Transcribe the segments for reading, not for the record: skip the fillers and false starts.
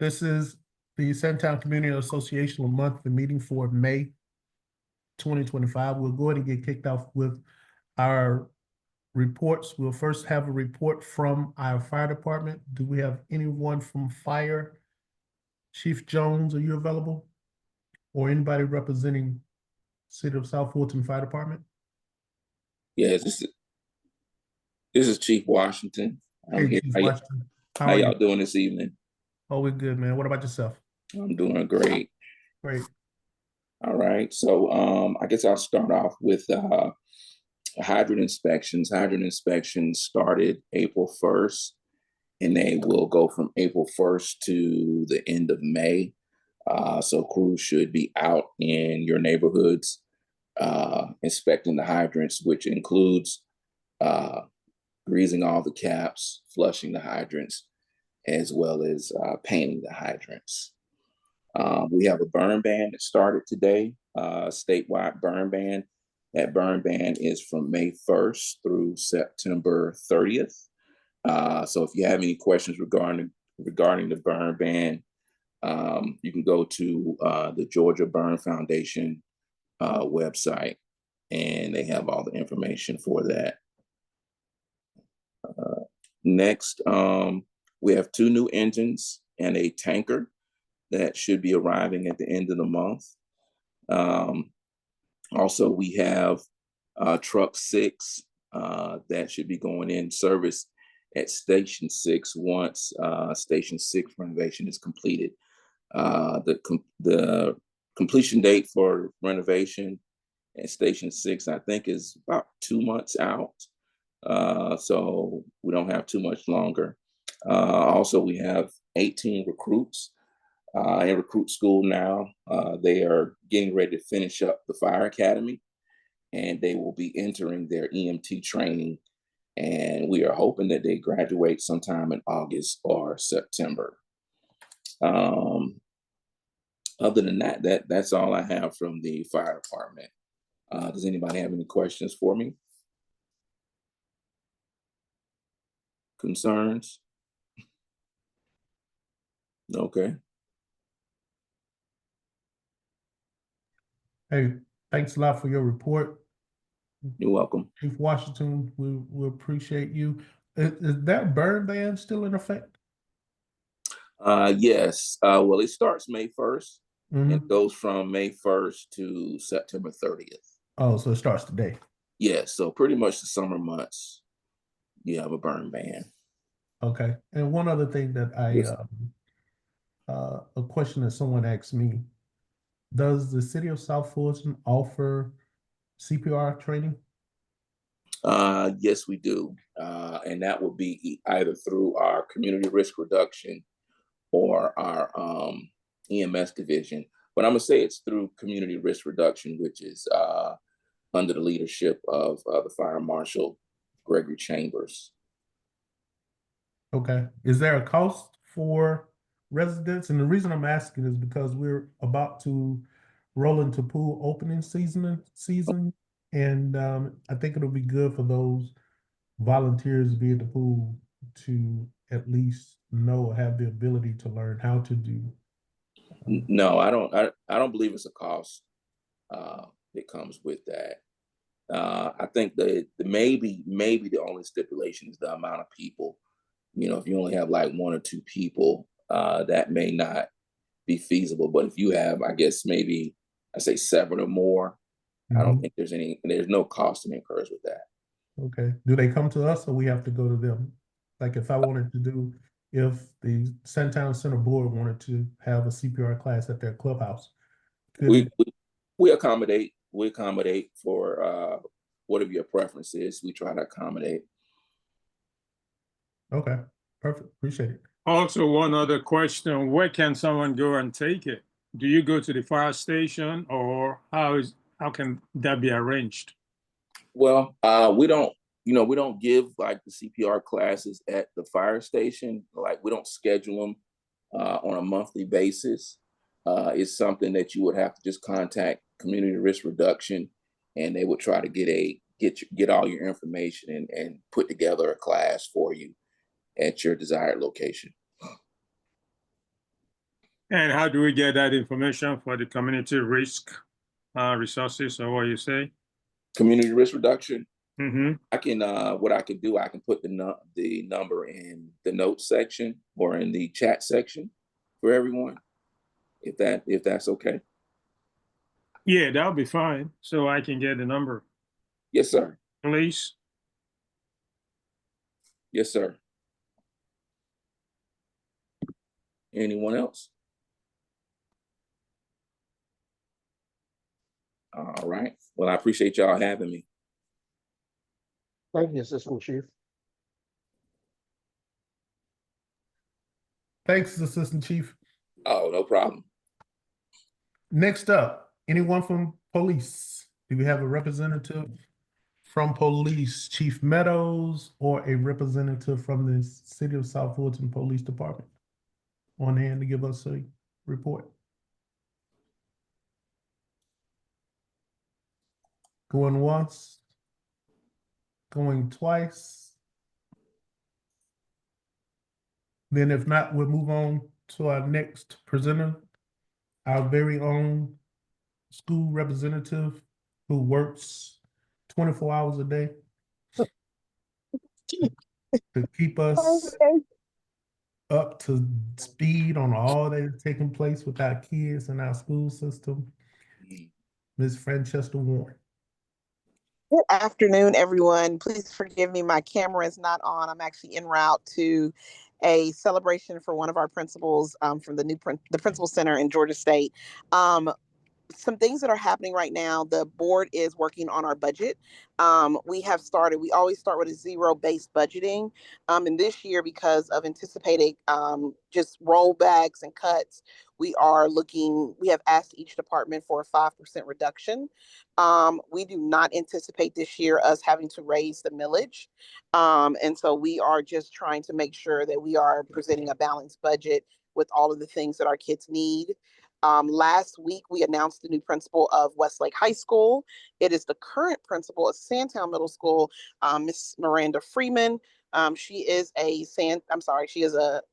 This is the Sandtown Community Association monthly meeting for May 2025. We'll go ahead and get kicked off with our reports. We'll first have a report from our fire department. Do we have anyone from fire? Chief Jones, are you available? Or anybody representing City of South Fulton Fire Department? Yes, this is Chief Washington. I'm Hey, here. Chief Washington. How y'all doing this evening? Oh, we're good, man. What about yourself? I'm doing great. Great. All right. So I guess I'll start off with hydrant inspections. Hydrant inspections started April 1st, and they will go from April 1st to the end of May. So crews should be out in your neighborhoods inspecting the hydrants, which includes greasing all the caps, flushing the hydrants, as well as painting the hydrants. We have a burn ban that started today, statewide burn ban. That burn ban is from May 1st through September 30th. So if you have any questions regarding the burn ban, you can go to the Georgia Burn Foundation website, and they have all the information for that. Next, we have 2 new engines and a tanker that should be arriving at the end of the month. Also, we have truck 6 that should be going in service at Station 6 once Station 6 renovation is completed. The completion date for renovation at Station 6, I think, is about 2 months out. So we don't have too much longer. Also, we have 18 recruits in recruit school now. They are getting ready to finish up the fire academy, and they will be entering their EMT training. And we are hoping that they graduate sometime in August or September. Other than that, that's all I have from the fire department. Does anybody have any questions for me? Concerns? Okay. Hey, thanks a lot for your report. You're welcome. Chief Washington, we appreciate you. Is that burn ban still in effect? Yes. Well, it starts May 1st and it goes from May 1st to September 30th. Oh, so it starts today. Yes. So pretty much the summer months, you have a burn ban. Okay. And one other thing that Yes. A question that someone asked me, does the City of South Fulton offer CPR training? Yes, we do. And that will be either through our community risk reduction or our EMS division. But I'm gonna say it's through community risk reduction, which is under the leadership of the Fire Marshal, Gregory Chambers. Okay. Is there a cost for residents? And the reason I'm asking is because we're about to roll into pool opening season, and I think it'll be good for those volunteers to be at the pool to at least know or have the ability to learn how to do. No, I don't believe it's a cost that comes with that. I think that maybe the only stipulation is the amount of people. You know, if you only have like 1 or 2 people, that may not be feasible. But if you have, I guess maybe I say 7 or more, I don't think there's no cost that incurs with that. Okay. Do they come to us or we have to go to them? Like if the Sandtown Center Board wanted to have a CPR class at their clubhouse, We accommodate. We accommodate for whatever your preference is. We try to accommodate. Okay, perfect. Appreciate it. Also, one other question: where can someone go and take it? Do you go to the fire station, or how can that be arranged? Well, we don't. We don't give like the CPR classes at the fire station. Like we don't schedule them on a monthly basis. It's something that you would have to just contact community risk reduction, and they would try to get all your information and put together a class for you at your desired location. And how do we get that information for the community risk resources, or what you say? Community risk reduction. Mm-hmm. I can what I can do, I can put the number in the notes section or in the chat section for everyone, if that's okay. Yeah, that'll be fine. So I can get the number, Yes, sir. please. Yes, sir. Anyone else? All right. Well, I appreciate y'all having me. Thank you, Assistant Chief. Thanks, Assistant Chief. Oh, no problem. Next up, anyone from police? Do we have a representative from police, Chief Meadows, or a representative from the City of South Fulton Police Department on hand to give us a report? Going once, going twice. Then if not, we'll move on to our next presenter, our very own school representative who works 24 hours a day to keep us up to speed on all that is taking place with our kids and our school system, Ms. Francesca Warren. Good afternoon, everyone. Please forgive me, my camera is not on. I'm actually en route to a celebration for one of our principals from the Principal Center in Georgia State. Some things that are happening right now. The board is working on our budget. We always start with a zero-based budgeting. And this year, because of anticipated just rollbacks and cuts, we have asked each department for a 5% reduction. We do not anticipate this year us having to raise the millage. And so we are just trying to make sure that we are presenting a balanced budget with all of the things that our kids need. Last week, we announced the new principal of Westlake High School. It is the current principal of Sandtown Middle School, Miss Miranda Freeman. She is a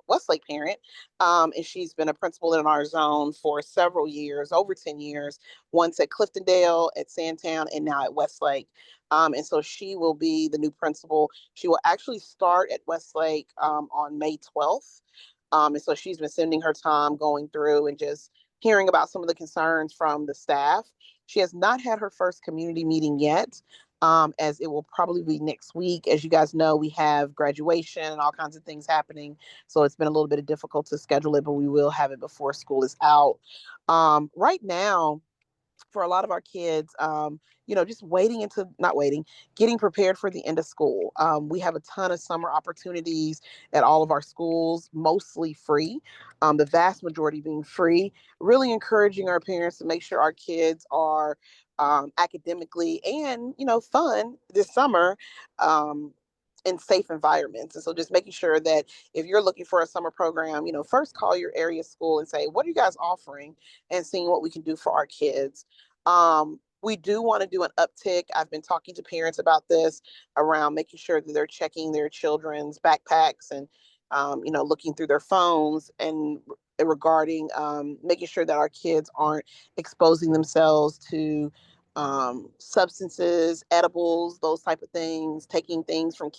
Westlake parent, and she's been a principal in our zone for several years, over 10 years, once at Cliftondale, at Sandtown, and now at Westlake. And so she will be the new principal. She will actually start at Westlake on May 12th. And so she's been spending her time going through and just hearing about some of the concerns from the staff. She has not had her first community meeting yet, as it will probably be next week. As you guys know, we have graduation and all kinds of things happening. So it's been a little bit difficult to schedule it, but we will have it before school is out. Right now, for a lot of our kids, just getting prepared for the end of school. We have a ton of summer opportunities at all of our schools, mostly free, the vast majority being free, really encouraging our parents to make sure our kids are academically and, fun this summer. In safe environments. And so just making sure that if you're looking for a summer program, first call your area school and say, what are you guys offering? And seeing what we can do for our kids. We do want to do an uptick. I've been talking to parents about this around making sure that they're checking their children's backpacks and, looking through their phones and regarding making sure that our kids aren't exposing themselves to substances, edibles, those type of things, taking things from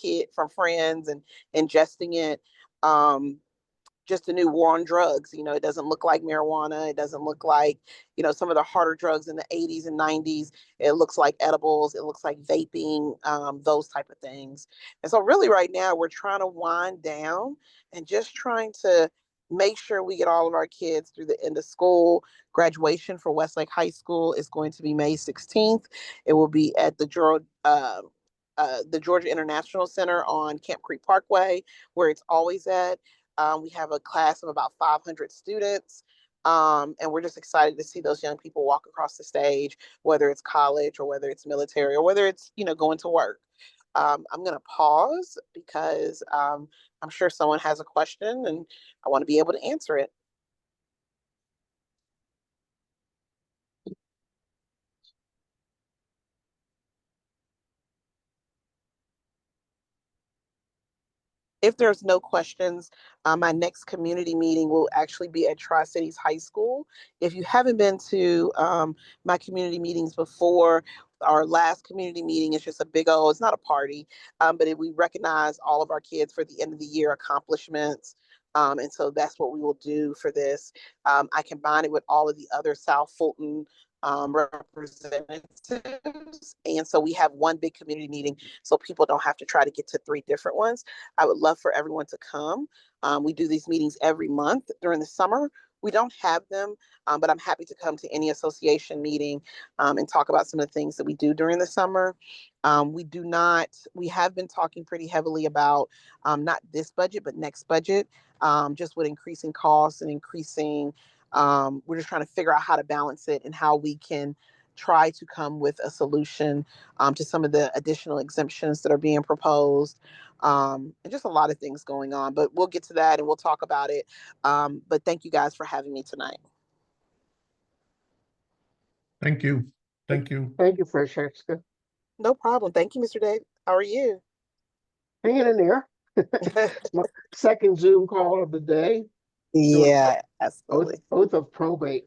friends and ingesting it. Just a new war on drugs. It doesn't look like marijuana. It doesn't look like, some of the harder drugs in the 80s and 90s. It looks like edibles. It looks like vaping, those type of things. And so really right now we're trying to wind down and just trying to make sure we get all of our kids through the end of school. Graduation for Westlake High School is going to be May 16th. It will be at the Georgia International Center on Camp Creek Parkway, where it's always at. We have a class of about 500 students, and we're just excited to see those young people walk across the stage, whether it's college or whether it's military or whether it's, going to work. I'm going to pause because I'm sure someone has a question and I want to be able to answer it. If there's no questions, my next community meeting will actually be at Tri-Cities High School. If you haven't been to my community meetings before, our last community meeting is just a big old, it's not a party, but we recognize all of our kids for the end of the year accomplishments. And so that's what we will do for this. I combine it with all of the other South Fulton representatives. And so we have one big community meeting so people don't have to try to get to 3 different ones. I would love for everyone to come. We do these meetings every month during the summer. We don't have them, but I'm happy to come to any association meeting and talk about some of the things that we do during the summer. We have been talking pretty heavily about not this budget, but next budget, just with increasing costs and increasing, we're just trying to figure out how to balance it and how we can try to come with a solution to some of the additional exemptions that are being proposed, and just a lot of things going on. But we'll get to that and we'll talk about it. But thank you guys for having me tonight. Thank you. Thank you. Thank you, Francesca. No problem. Thank you, Mr. Dave. How are you? Hanging in there. My second Zoom call of the day. Yeah, absolutely. Oath of probate.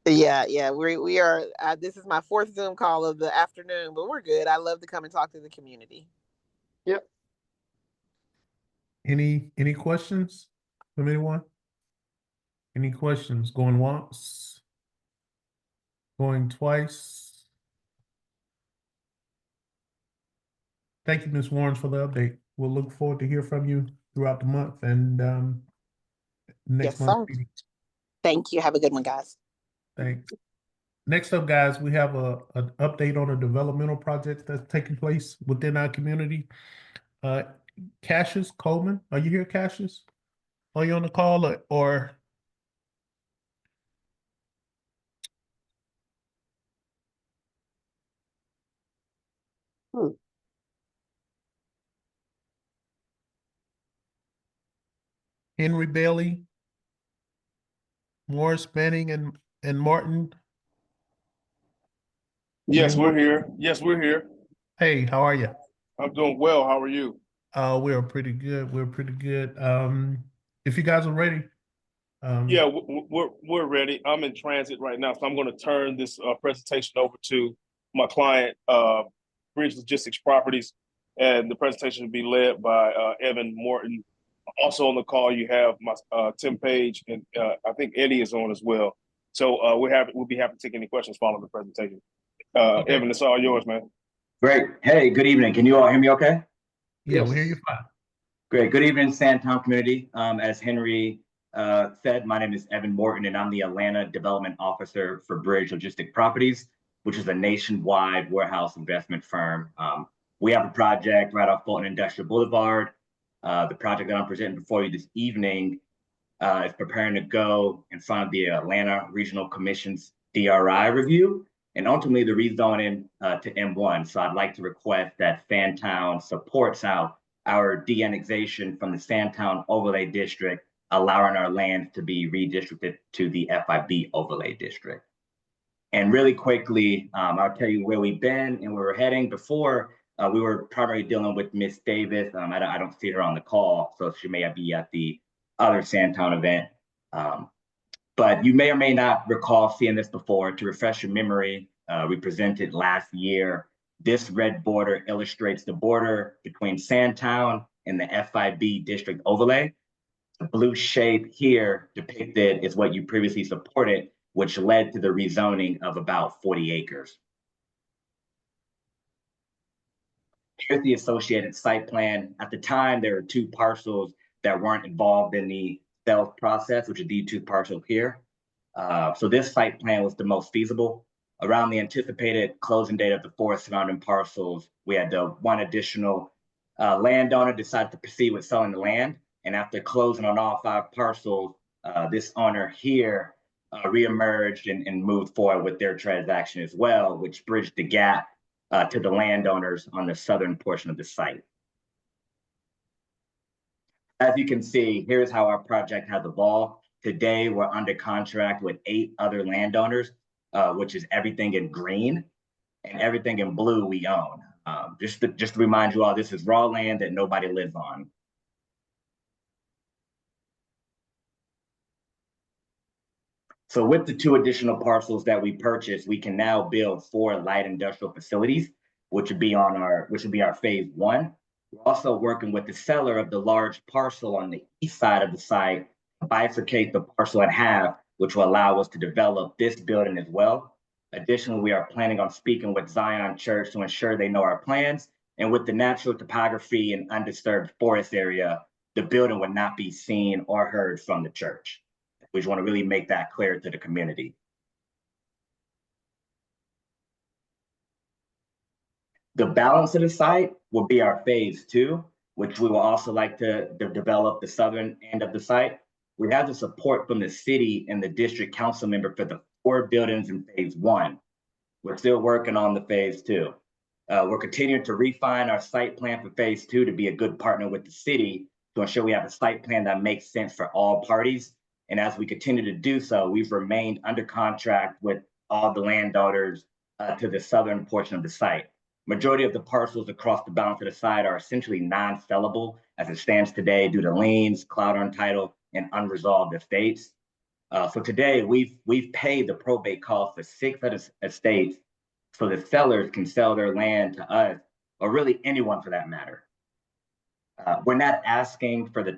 Yeah. We are. This is my 4th Zoom call of the afternoon, but we're good. I love to come and talk to the community. Yep. Any questions from anyone? Any questions? Going once? Going twice? Thank you, Ms. Warren, for the update. We'll look forward to hear from you throughout the month and next Yes, month's sir. meeting. Thank you. Have a good one, guys. Thanks. Next up, guys, we have an update on a developmental project that's taking place within our community. Cassius Coleman, are you here, Cassius? Are you on the call or? Henry Bailey, Morris Manning, and Martin. Yes, Anyone? we're here. Yes, we're here. Hey, how are you? I'm doing well. How are you? We're pretty good. We're pretty good. If you guys are ready. Yeah, we're ready. I'm in transit right now, so I'm going to turn this presentation over to my client, Bridge Logistics Properties, and the presentation will be led by Evan Morton. Also on the call, you have my Tim Page, and I think Eddie is on as well. So we'll be happy to take any questions following the presentation. Okay. Evan, it's all yours, man. Great. Hey, good evening. Can you all hear me okay? Yeah, Yes. we hear you fine. Great. Good evening, Sandtown community. As Henry said, my name is Evan Morton, and I'm the Atlanta Development Officer for Bridge Logistic Properties, which is a nationwide warehouse investment firm. We have a project right off Fulton Industrial Boulevard. The project that I'm presenting before you this evening is preparing to go in front of the Atlanta Regional Commission's DRI review, and ultimately the rezoning to M1. So I'd like to request that Sandtown supports our de-annexation from the Sandtown overlay district, allowing our land to be redistricted to the FIB overlay district. And really quickly, I'll tell you where we've been and where we're heading. Before, we were primarily dealing with Miss Davis. I don't see her on the call, so she may be at the other Sandtown event. But you may or may not recall seeing this before. To refresh your memory, we presented last year. This red border illustrates the border between Sandtown and the FIB district overlay. The blue shape here depicted is what you previously supported, which led to the rezoning of about 40 acres. Here's the associated site plan. At the time, there were 2 parcels that weren't involved in the sales process, which are these 2 parcels here. So this site plan was the most feasible. Around the anticipated closing date of the 4 surrounding parcels, we had one additional landowner decide to proceed with selling the land. And after closing on all 5 parcels, this owner here reemerged and moved forward with their transaction as well, which bridged the gap to the landowners on the southern portion of the site. As you can see, here's how our project has evolved. Today, we're under contract with 8 other landowners, which is everything in green, and everything in blue we own. Just to remind you all, this is raw land that nobody lives on. So with the 2 additional parcels that we purchased, we can now build 4 light industrial facilities, which would be our phase 1. We're also working with the seller of the large parcel on the east side of the site to bifurcate the parcel in half, which will allow us to develop this building as well. Additionally, we are planning on speaking with Zion Church to ensure they know our plans. And with the natural topography and undisturbed forest area, the building would not be seen or heard from the church. We just want to really make that clear to the community. The balance of the site will be our phase 2, which we will also like to develop the southern end of the site. We have the support from the city and the district council member for the 4 buildings in phase 1. We're still working on the phase 2. We're continuing to refine our site plan for phase 2 to be a good partner with the city to ensure we have a site plan that makes sense for all parties. And as we continue to do so, we've remained under contract with all the landowners to the southern portion of the site. Majority of the parcels across the balance of the site are essentially non-sellable as it stands today due to liens, cloud on title, and unresolved estates. So today we've paid the probate cost for 6 estates so the sellers can sell their land to us, or really anyone for that matter. We're not asking for the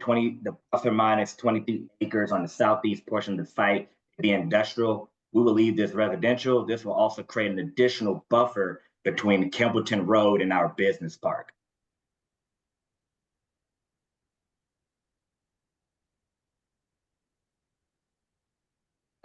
plus or minus 20 acres on the southeast portion of the site to be industrial. We will leave this residential. This will also create an additional buffer between Campbellton Road and our business park.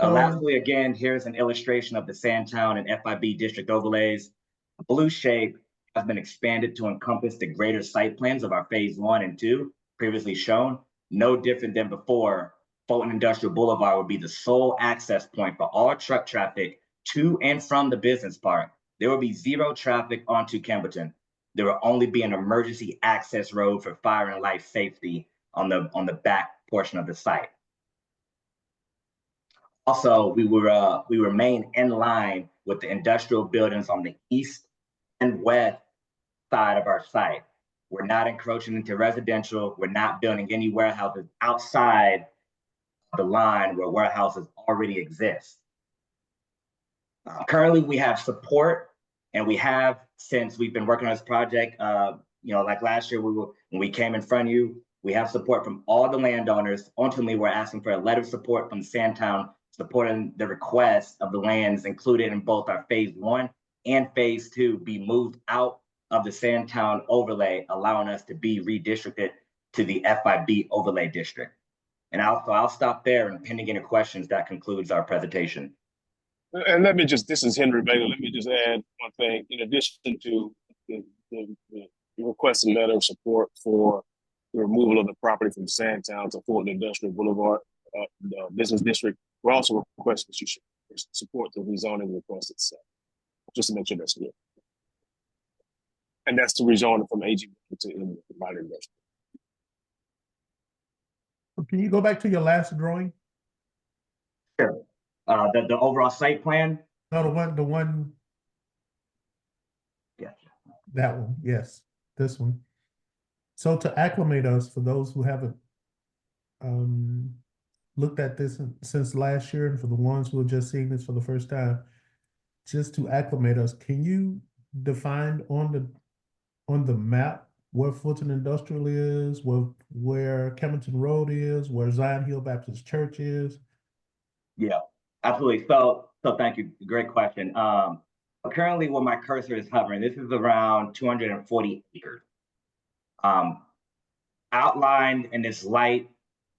Lastly, again, here's an illustration of the Sandtown and FIB district overlays. The blue shape has been expanded to encompass the greater site plans of our phase 1 and 2, previously shown. No different than before, Fulton Industrial Boulevard would be the sole access point for all truck traffic to and from the business park. There will be 0 traffic onto Campbellton. There will only be an emergency access road for fire and life safety on the back portion of the site. Also, we remain in line with the industrial buildings on the east and west side of our site. We're not encroaching into residential. We're not building any warehouses outside the line where warehouses already exist. Currently, we have support, and we have, since we've been working on this project, like last year, when we came in front of you, we have support from all the landowners. Ultimately, we're asking for a letter of support from Sandtown supporting the request of the lands included in both our phase 1 and phase 2 be moved out of the Sandtown overlay, allowing us to be redistricted to the FIB overlay district. And I'll stop there, and pending any questions, that concludes our presentation. And this is Henry Bailey. Let me just add one thing. In addition to the requested letter of support for the removal of the property from Sandtown to Fulton Industrial Boulevard Business District, we're also requesting that you should support the rezoning request itself, just to make sure that's clear. And that's the rezoning from AG to light industrial. Can you go back to your last drawing? Sure. The overall site plan? No, the one. Yeah. That one, yes, this one. So to acclimate us, for those who haven't looked at this since last year, and for the ones who are just seeing this for the first time, just to acclimate us, can you define on the map where Fulton Industrial is, where Campbellton Road is, where Zion Hill Baptist Church is? Yeah, absolutely. So thank you. Great question. Currently, where my cursor is hovering, this is around 240 acres. Outlined in this lighter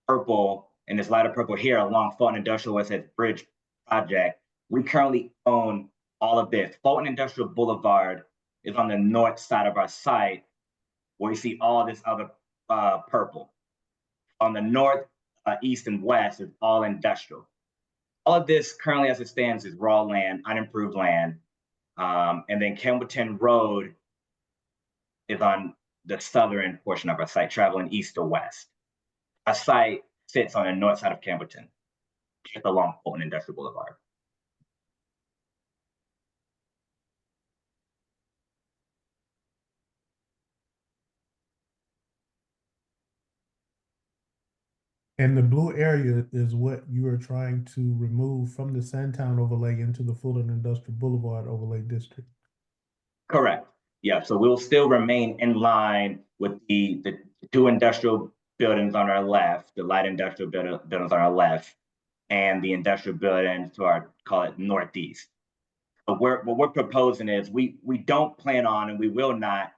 purple here along Fulton Industrial, where it says Bridge Project, we currently own all of this. Fulton Industrial Boulevard is on the north side of our site, where you see all this other purple. On the north, east, and west is all industrial. All of this currently, as it stands, is raw land, unimproved land. And then Campbellton Road is on the southern portion of our site, traveling east to west. Our site sits on the north side of Campbellton, just along Fulton Industrial Boulevard. And the blue area is what you are trying to remove from the Sandtown overlay into the Fulton Industrial Boulevard overlay district. Correct. Yeah, so we'll still remain in line with the two industrial buildings on our left, the light industrial buildings on our left, and the industrial buildings to our, call it northeast. But what we're proposing is we don't plan on and we will not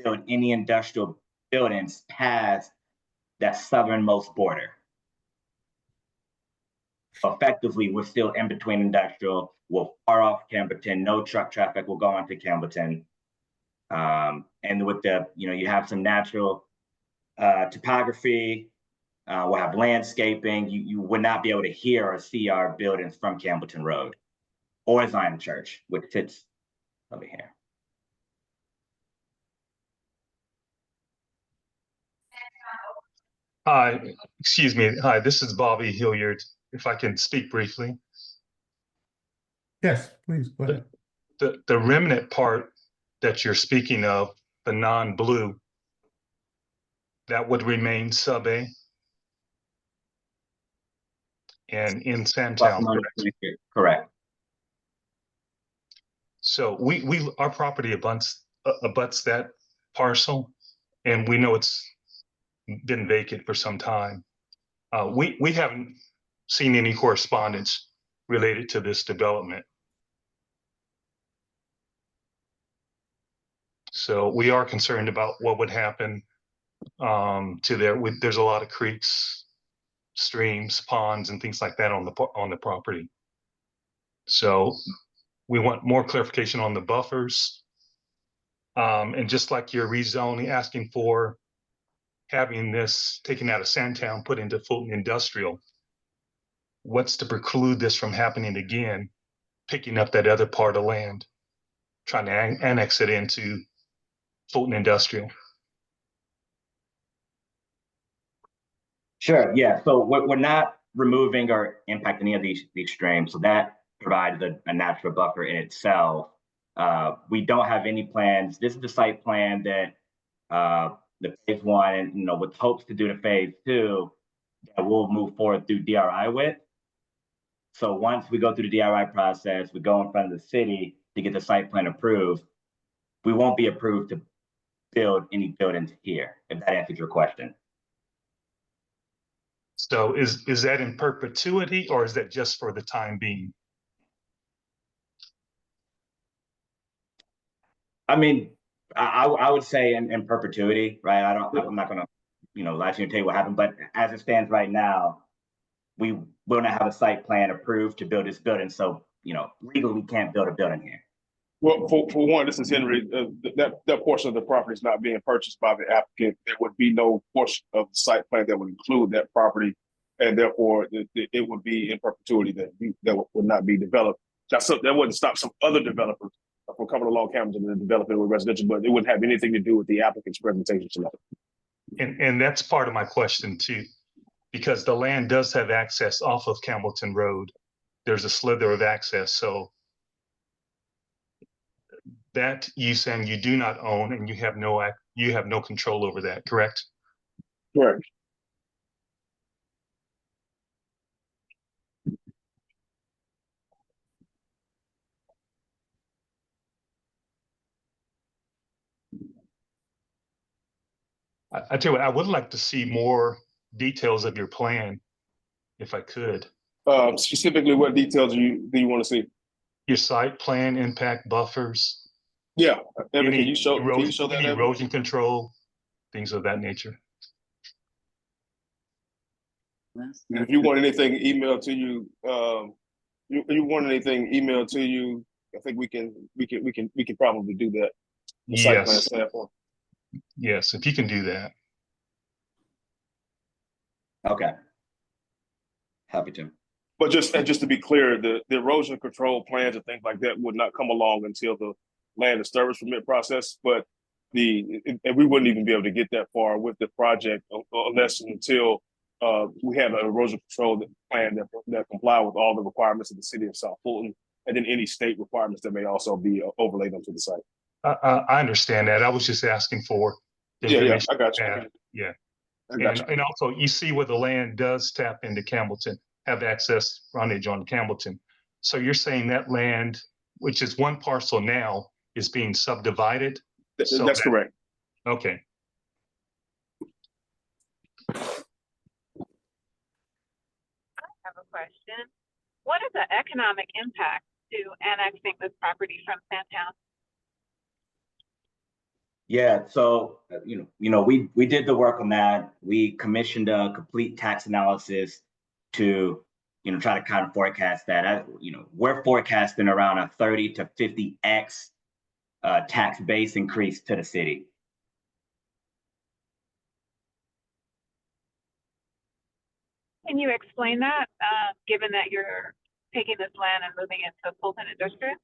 build any industrial buildings past that southernmost border. Effectively, we're still in between industrial. We're far off Campbellton. No truck traffic will go into Campbellton. And with the, you have some natural topography. We'll have landscaping. You would not be able to hear or see our buildings from Campbellton Road or Zion Church, which sits over here. Hi, excuse me. Hi, this is Bobby Hilliard. If I can speak briefly. Yes, please, go ahead. The remnant part that you're speaking of, the non-blue, that would remain sub A and in Sandtown, correct? Correct. So our property abuts that parcel, and we know it's been vacant for some time. We haven't seen any correspondence related to this development. So we are concerned about what would happen to there. There's a lot of creeks, streams, ponds, and things like that on the property. So we want more clarification on the buffers. And just like you're rezoning, asking for having this taken out of Sandtown, put into Fulton Industrial, what's to preclude this from happening again, picking up that other part of land, trying to annex it into Fulton Industrial? Sure, yeah, so we're not removing or impacting any of these streams, so that provides a natural buffer in itself. We don't have any plans. This is the site plan that the phase one, and with hopes to do the phase two, that we'll move forward through DRI with. So once we go through the DRI process, we go in front of the city to get the site plan approved. We won't be approved to build any buildings here, if that answers your question. So is that in perpetuity, or is that just for the time being? I mean, I would say in perpetuity, right? I'm not gonna, lie to you and tell you what happened, but as it stands right now, we will not have a site plan approved to build this building. So, legally we can't build a building here. Well, for one, this is Henry. That portion of the property is not being purchased by the applicant. There would be no portion of the site plan that would include that property, and therefore it would be in perpetuity that would not be developed. That wouldn't stop some other developers from coming along campus and developing with residential, but it wouldn't have anything to do with the applicant's presentation tonight. And that's part of my question too, because the land does have access off of Campbellton Road. There's a slither of access, so that you saying you do not own and you have no control over that, correct? Correct. I tell you what, I would like to see more details of your plan, if I could. Specifically, what details do you want to see? Your site plan, impact buffers. Yeah, Evan, can you show that? Any erosion control, things of that nature. If you want anything emailed to you, you want anything emailed to you, I think we can probably do that. Yes. Yes, if you can do that. Okay. Happy to. But just to be clear, the erosion control plans and things like that would not come along until the land disturbance permit process. But and we wouldn't even be able to get that far with the project unless and until we have an erosion control plan that comply with all the requirements of the city of South Fulton, and then any state requirements that may also be overlaid onto the site. I understand that. I was just asking for the information. Yeah, I got you. Yeah. I got you. And also you see where the land does tap into Campbellton, have access frontage on Campbellton. So you're saying that land, which is one parcel now, is being subdivided? So That's correct. Okay. Have a question. What is the economic impact to annexing this property from Sandtown? Yeah, so we did the work on that. We commissioned a complete tax analysis to try to kind of forecast that. We're forecasting around a 30 to 50x tax base increase to the city. Can you explain that, given that you're taking this land and moving it to Fulton Industrial?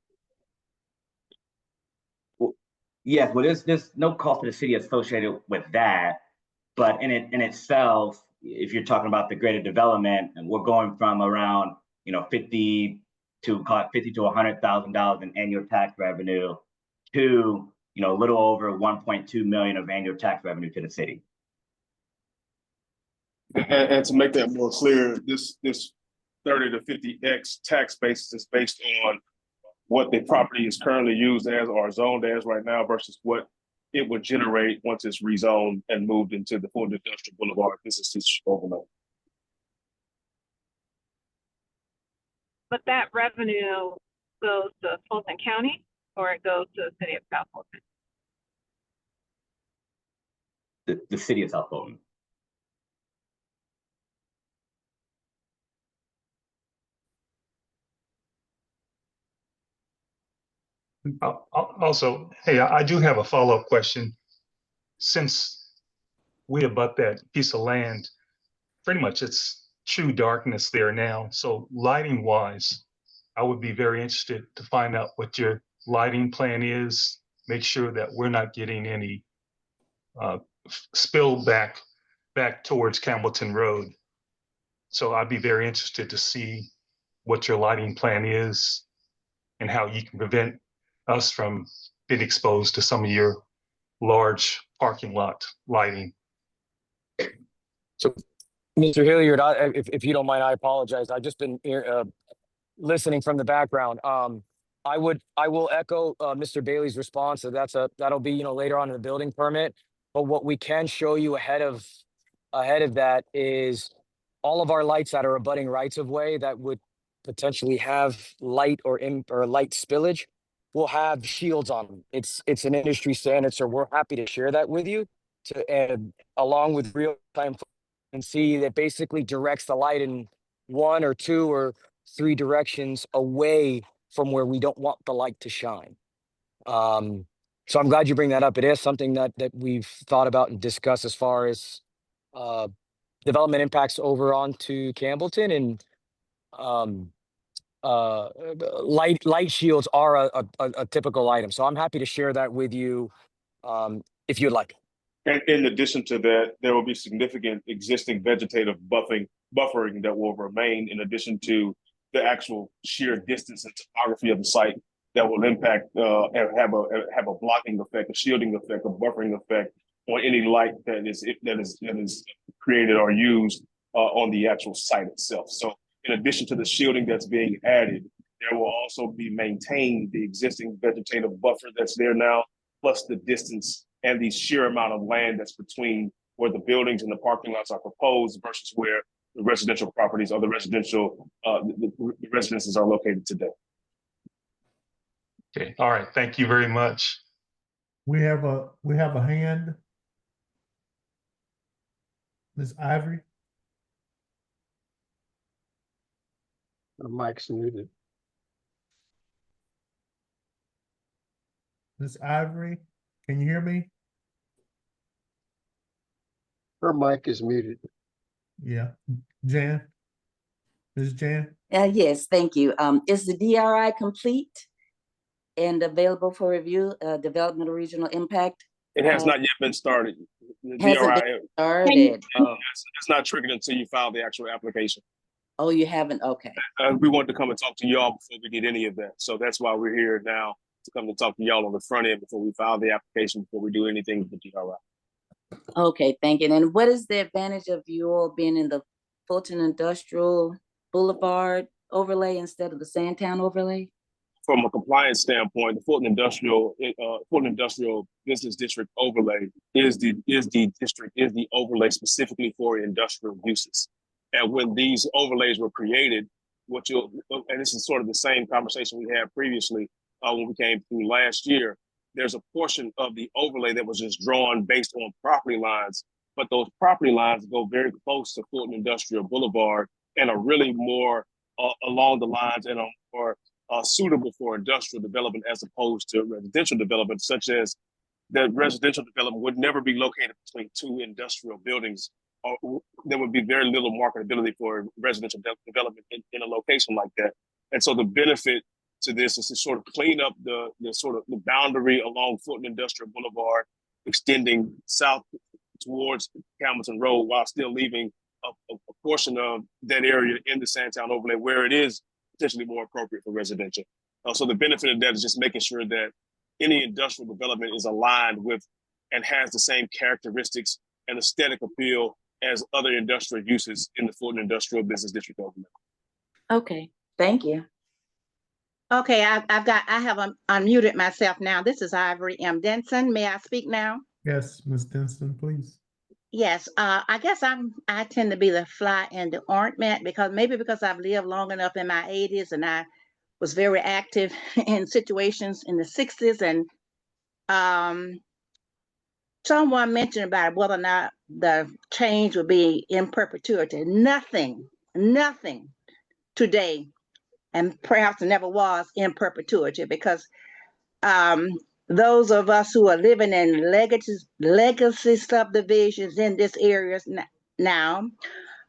Yes, well, there's no cost to the city associated with that, but in itself, if you're talking about the greater development, and we're going from around $50,000 to $100,000 in annual tax revenue to a little over 1.2 million of annual tax revenue to the city. And to make that more clear, this 30 to 50x tax basis is based on what the property is currently used as or zoned as right now versus what it would generate once it's rezoned and moved into the Fulton Industrial Boulevard Business District overlay. But that revenue goes to Fulton County, or it goes to the city of South Fulton? The city of South Fulton. Also, hey, I do have a follow-up question. Since we abut that piece of land, pretty much it's true darkness there now. So lighting wise, I would be very interested to find out what your lighting plan is. Make sure that we're not getting any spill back towards Campbellton Road. So I'd be very interested to see what your lighting plan is and how you can prevent us from being exposed to some of your large parking lot lighting. So, Mr. Hilliard, if you don't mind, I apologize. I've just been listening from the background. I will echo Mr. Bailey's response. So that'll be later on in the building permit. But what we can show you ahead of that is all of our lights that are abutting rights of way that would potentially have light or light spillage will have shields on them. It's an industry standard, so we're happy to share that with you and along with real-time and see that basically directs the light in 1 or 2 or 3 directions away from where we don't want the light to shine. So I'm glad you bring that up. It is something that we've thought about and discussed as far as development impacts over onto Campbellton, and light shields are a typical item. So I'm happy to share that with you if you'd like. And in addition to that, there will be significant existing vegetative buffering that will remain in addition to the actual sheer distance and topography of the site that will impact and have a blocking effect, a shielding effect, a buffering effect on any light that is created or used on the actual site itself. So in addition to the shielding that's being added, there will also be maintained the existing vegetative buffer that's there now, plus the distance and the sheer amount of land that's between where the buildings and the parking lots are proposed versus where the residential properties or the residential the residences are located today. Okay, all right, thank you very much. We have a hand. Ms. Ivory. The mic's muted. Ms. Ivory, can you hear me? Her mic is muted. Yeah. Jan? Ms. Jan? Yes, thank you. Is the DRI complete and available for review, developmental regional impact? It has not yet been started. The Hasn't DRI been started. it's not triggered until you file the actual application. Oh, you haven't? Okay. We want to come and talk to y'all before we did any of that. So that's why we're here now, to come to talk to y'all on the front end before we file the application, before we do anything with the DRI. Okay, thank you. And what is the advantage of you all being in the Fulton Industrial Boulevard overlay instead of the Sandtown overlay? From a compliance standpoint, the Fulton Industrial Business District overlay is the overlay specifically for industrial uses. And when these overlays were created, and this is sort of the same conversation we had previously when we came through last year, there's a portion of the overlay that was just drawn based on property lines, but those property lines go very close to Fulton Industrial Boulevard and are really more along the lines and are suitable for industrial development as opposed to residential development, such as that residential development would never be located between two industrial buildings, or there would be very little marketability for residential development in a location like that. And so the benefit to this is to sort of clean up the boundary along Fulton Industrial Boulevard, extending south towards Hamilton Road while still leaving a portion of that area in the Sandtown overlay where it is potentially more appropriate for residential. So the benefit of that is just making sure that any industrial development is aligned with and has the same characteristics and aesthetic appeal as other industrial uses in the Fulton Industrial Business District overlay. Okay, thank you. Okay, I have unmuted myself now. This is Ivory M. Denson. May I speak now? Yes, Ms. Denson, please. Yes, I guess I tend to be the fly in the ointment because I've lived long enough in my 80s and I was very active in situations in the 60s, and someone mentioned about whether or not the change would be in perpetuity. Nothing today, and perhaps it never was in perpetuity, because those of us who are living in legacy subdivisions in this area now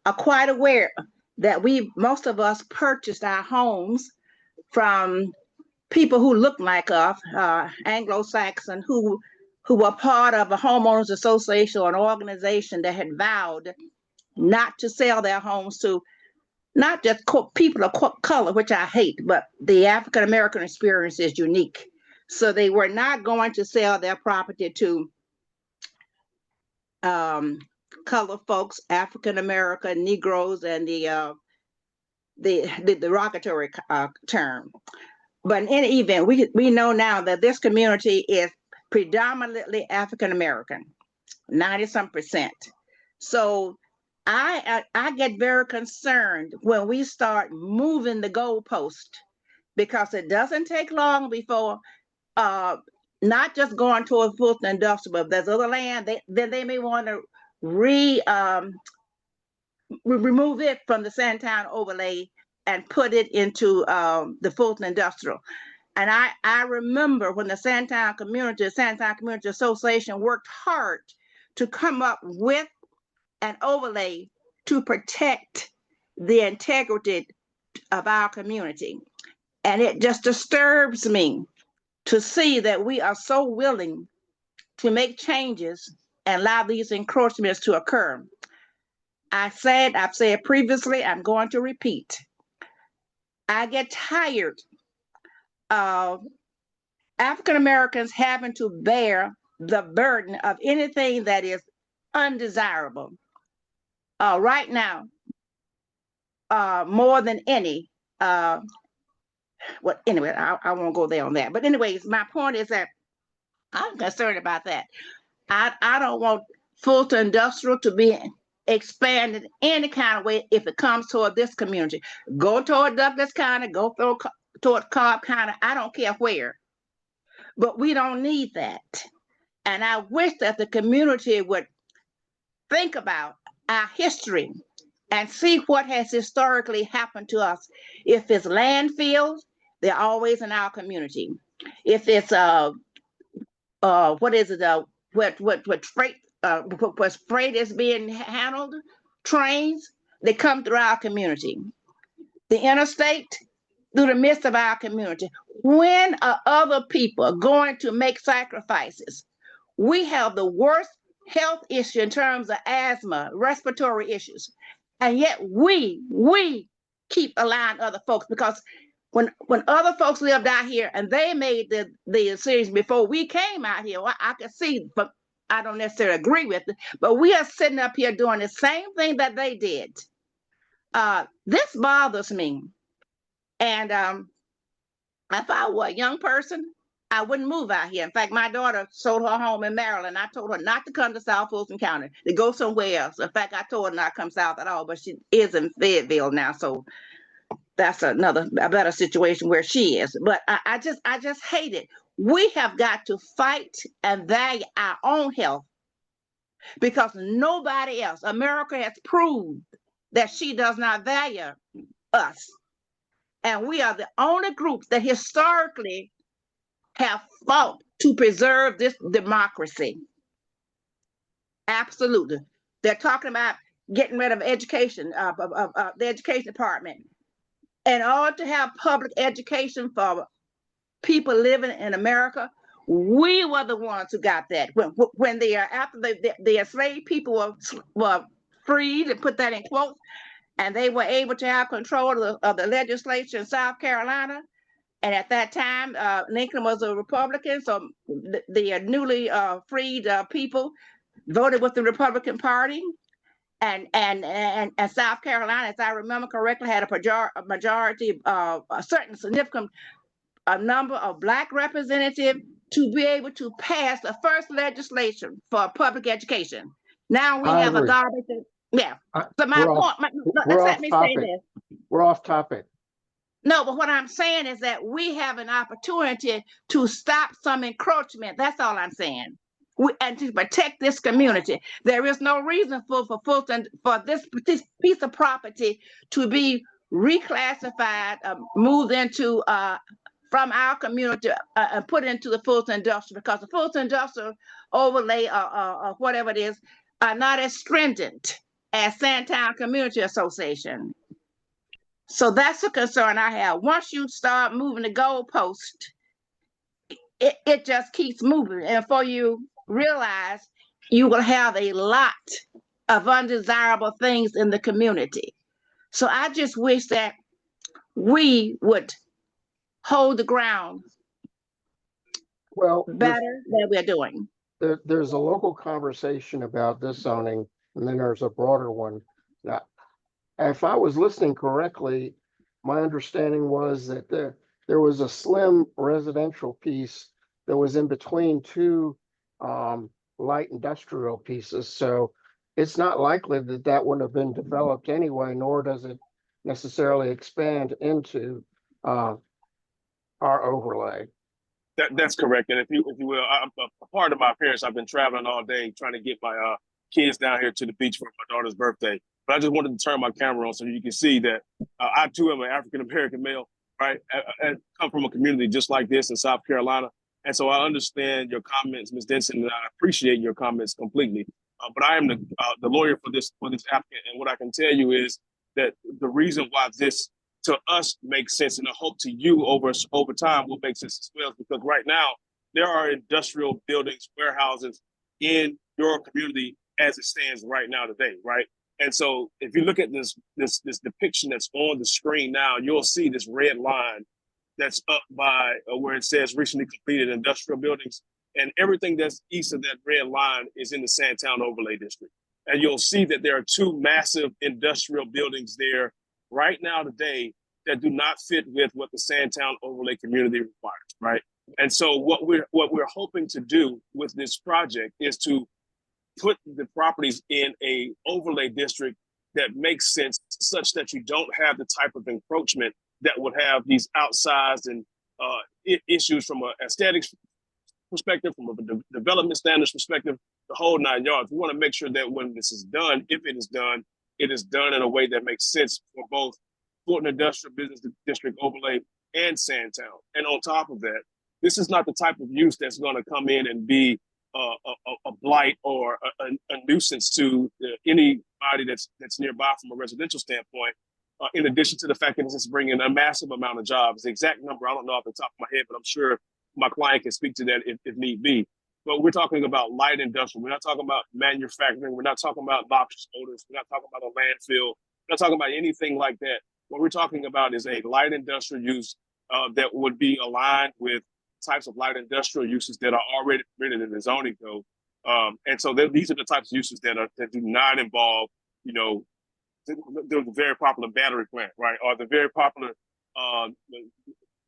are quite aware that most of us purchased our homes from people who look like us, Anglo-Saxon, who were part of a homeowners association or an organization that had vowed not to sell their homes to not just people of color, which I hate, but the African-American experience is unique. So they were not going to sell their property to colored folks, African-American, Negroes, and the derogatory term. But in any event, we know now that this community is predominantly African-American, 90-some%. So I get very concerned when we start moving the goalpost, because it doesn't take long before not just going toward Fulton Industrial, but there's other land, then they may want to remove it from the Sandtown overlay and put it into the Fulton Industrial. And I remember when the Sandtown Community Association worked hard to come up with an overlay to protect the integrity of our community. And it just disturbs me to see that we are so willing to make changes and allow these encroachments to occur. I've said previously, I'm going to repeat. I get tired of African Americans having to bear the burden of anything that is undesirable. Right now, more than any, well, anyway, I won't go there on that. But anyways, my point is that I'm concerned about that. I don't want Fulton Industrial to be expanded any kind of way if it comes toward this community. Go toward Douglas County, go toward Cobb County, I don't care where. But we don't need that. And I wish that the community would think about our history and see what has historically happened to us. If it's landfills, they're always in our community. If it's what is it? What freight is being handled? Trains, they come through our community. The interstate, through the midst of our community. When are other people going to make sacrifices? We have the worst health issue in terms of asthma, respiratory issues, and yet we keep allowing other folks, because when other folks lived out here and they made the decision before we came out here, well, I could see I don't necessarily agree with it, but we are sitting up here doing the same thing that they did. This bothers me. And if I were a young person, I wouldn't move out here. In fact, my daughter sold her home in Maryland. I told her not to come to South Fulton County, to go somewhere else. In fact, I told her not to come south at all, but she is in Fayetteville now. So that's a better situation where she is. But I just hate it. We have got to fight and value our own health, because nobody else, America has proved that she does not value us. And we are the only groups that historically have fought to preserve this democracy. Absolutely. They're talking about getting rid of education, the education department. In order to have public education for people living in America, we were the ones who got that. When after the enslaved people were freed, and put that in quotes, and they were able to have control of the legislature in South Carolina. And at that time, Lincoln was a Republican, so the newly freed people voted with the Republican Party. And South Carolina, as I remember correctly, had a majority, a certain significant number of Black representatives to be able to pass the first legislation for public education. Now we have a garbage. Yeah. So my point, let me say this. We're off topic. No, but what I'm saying is that we have an opportunity to stop some encroachment. That's all I'm saying. And to protect this community. There is no reason for Fulton, for this piece of property to be reclassified, moved into from our community and put into the Fulton Industrial, because the Fulton Industrial overlay or whatever it is are not as stringent as Sandtown Community Association. So that's a concern I have. Once you start moving the goalpost, it just keeps moving. And before you realize, you will have a lot of undesirable things in the community. So I just wish that we would hold the ground better than we're doing. There's a local conversation about this zoning, and then there's a broader one. Now, if I was listening correctly, my understanding was that there was a slim residential piece that was in between two light industrial pieces. So it's not likely that that wouldn't have been developed anyway, nor does it necessarily expand into our overlay. That's correct. And if you will, a part of my appearance, I've been traveling all day trying to get my kids down here to the beach for my daughter's birthday. But I just wanted to turn my camera on so you can see that I too am an African-American male, right? And come from a community just like this in South Carolina. And so I understand your comments, Ms. Denson, and I appreciate your comments completely. But I am the lawyer for this applicant. And what I can tell you is that the reason why this to us makes sense, and I hope to you over time will make sense as well, because right now there are industrial buildings, warehouses in your community as it stands right now today, right? And so if you look at this depiction that's on the screen now, you'll see this red line that's up by where it says recently completed industrial buildings. And everything that's east of that red line is in the Sandtown Overlay District. And you'll see that there are two massive industrial buildings there right now today that do not fit with what the Sandtown Overlay community requires, right? And so what we're hoping to do with this project is to put the properties in a overlay district that makes sense, such that you don't have the type of encroachment that would have these outsized and issues from an aesthetics perspective, from a development standards perspective, the whole 9 yards. We want to make sure that when this is done, if it is done in a way that makes sense for both Fulton Industrial Business District overlay and Sandtown. And on top of that, this is not the type of use that's going to come in and be a blight or a nuisance to anybody that's nearby from a residential standpoint. In addition to the fact that this is bringing a massive amount of jobs. The exact number I don't know off the top of my head, but I'm sure my client can speak to that if need be. But we're talking about light industrial. We're not talking about manufacturing. We're not talking about noxious odors. We're not talking about a landfill. We're not talking about anything like that. What we're talking about is a light industrial use that would be aligned with types of light industrial uses that are already permitted in the zoning code. And so these are the types of uses that do not involve, you know, the very popular battery plant, right? Or the very popular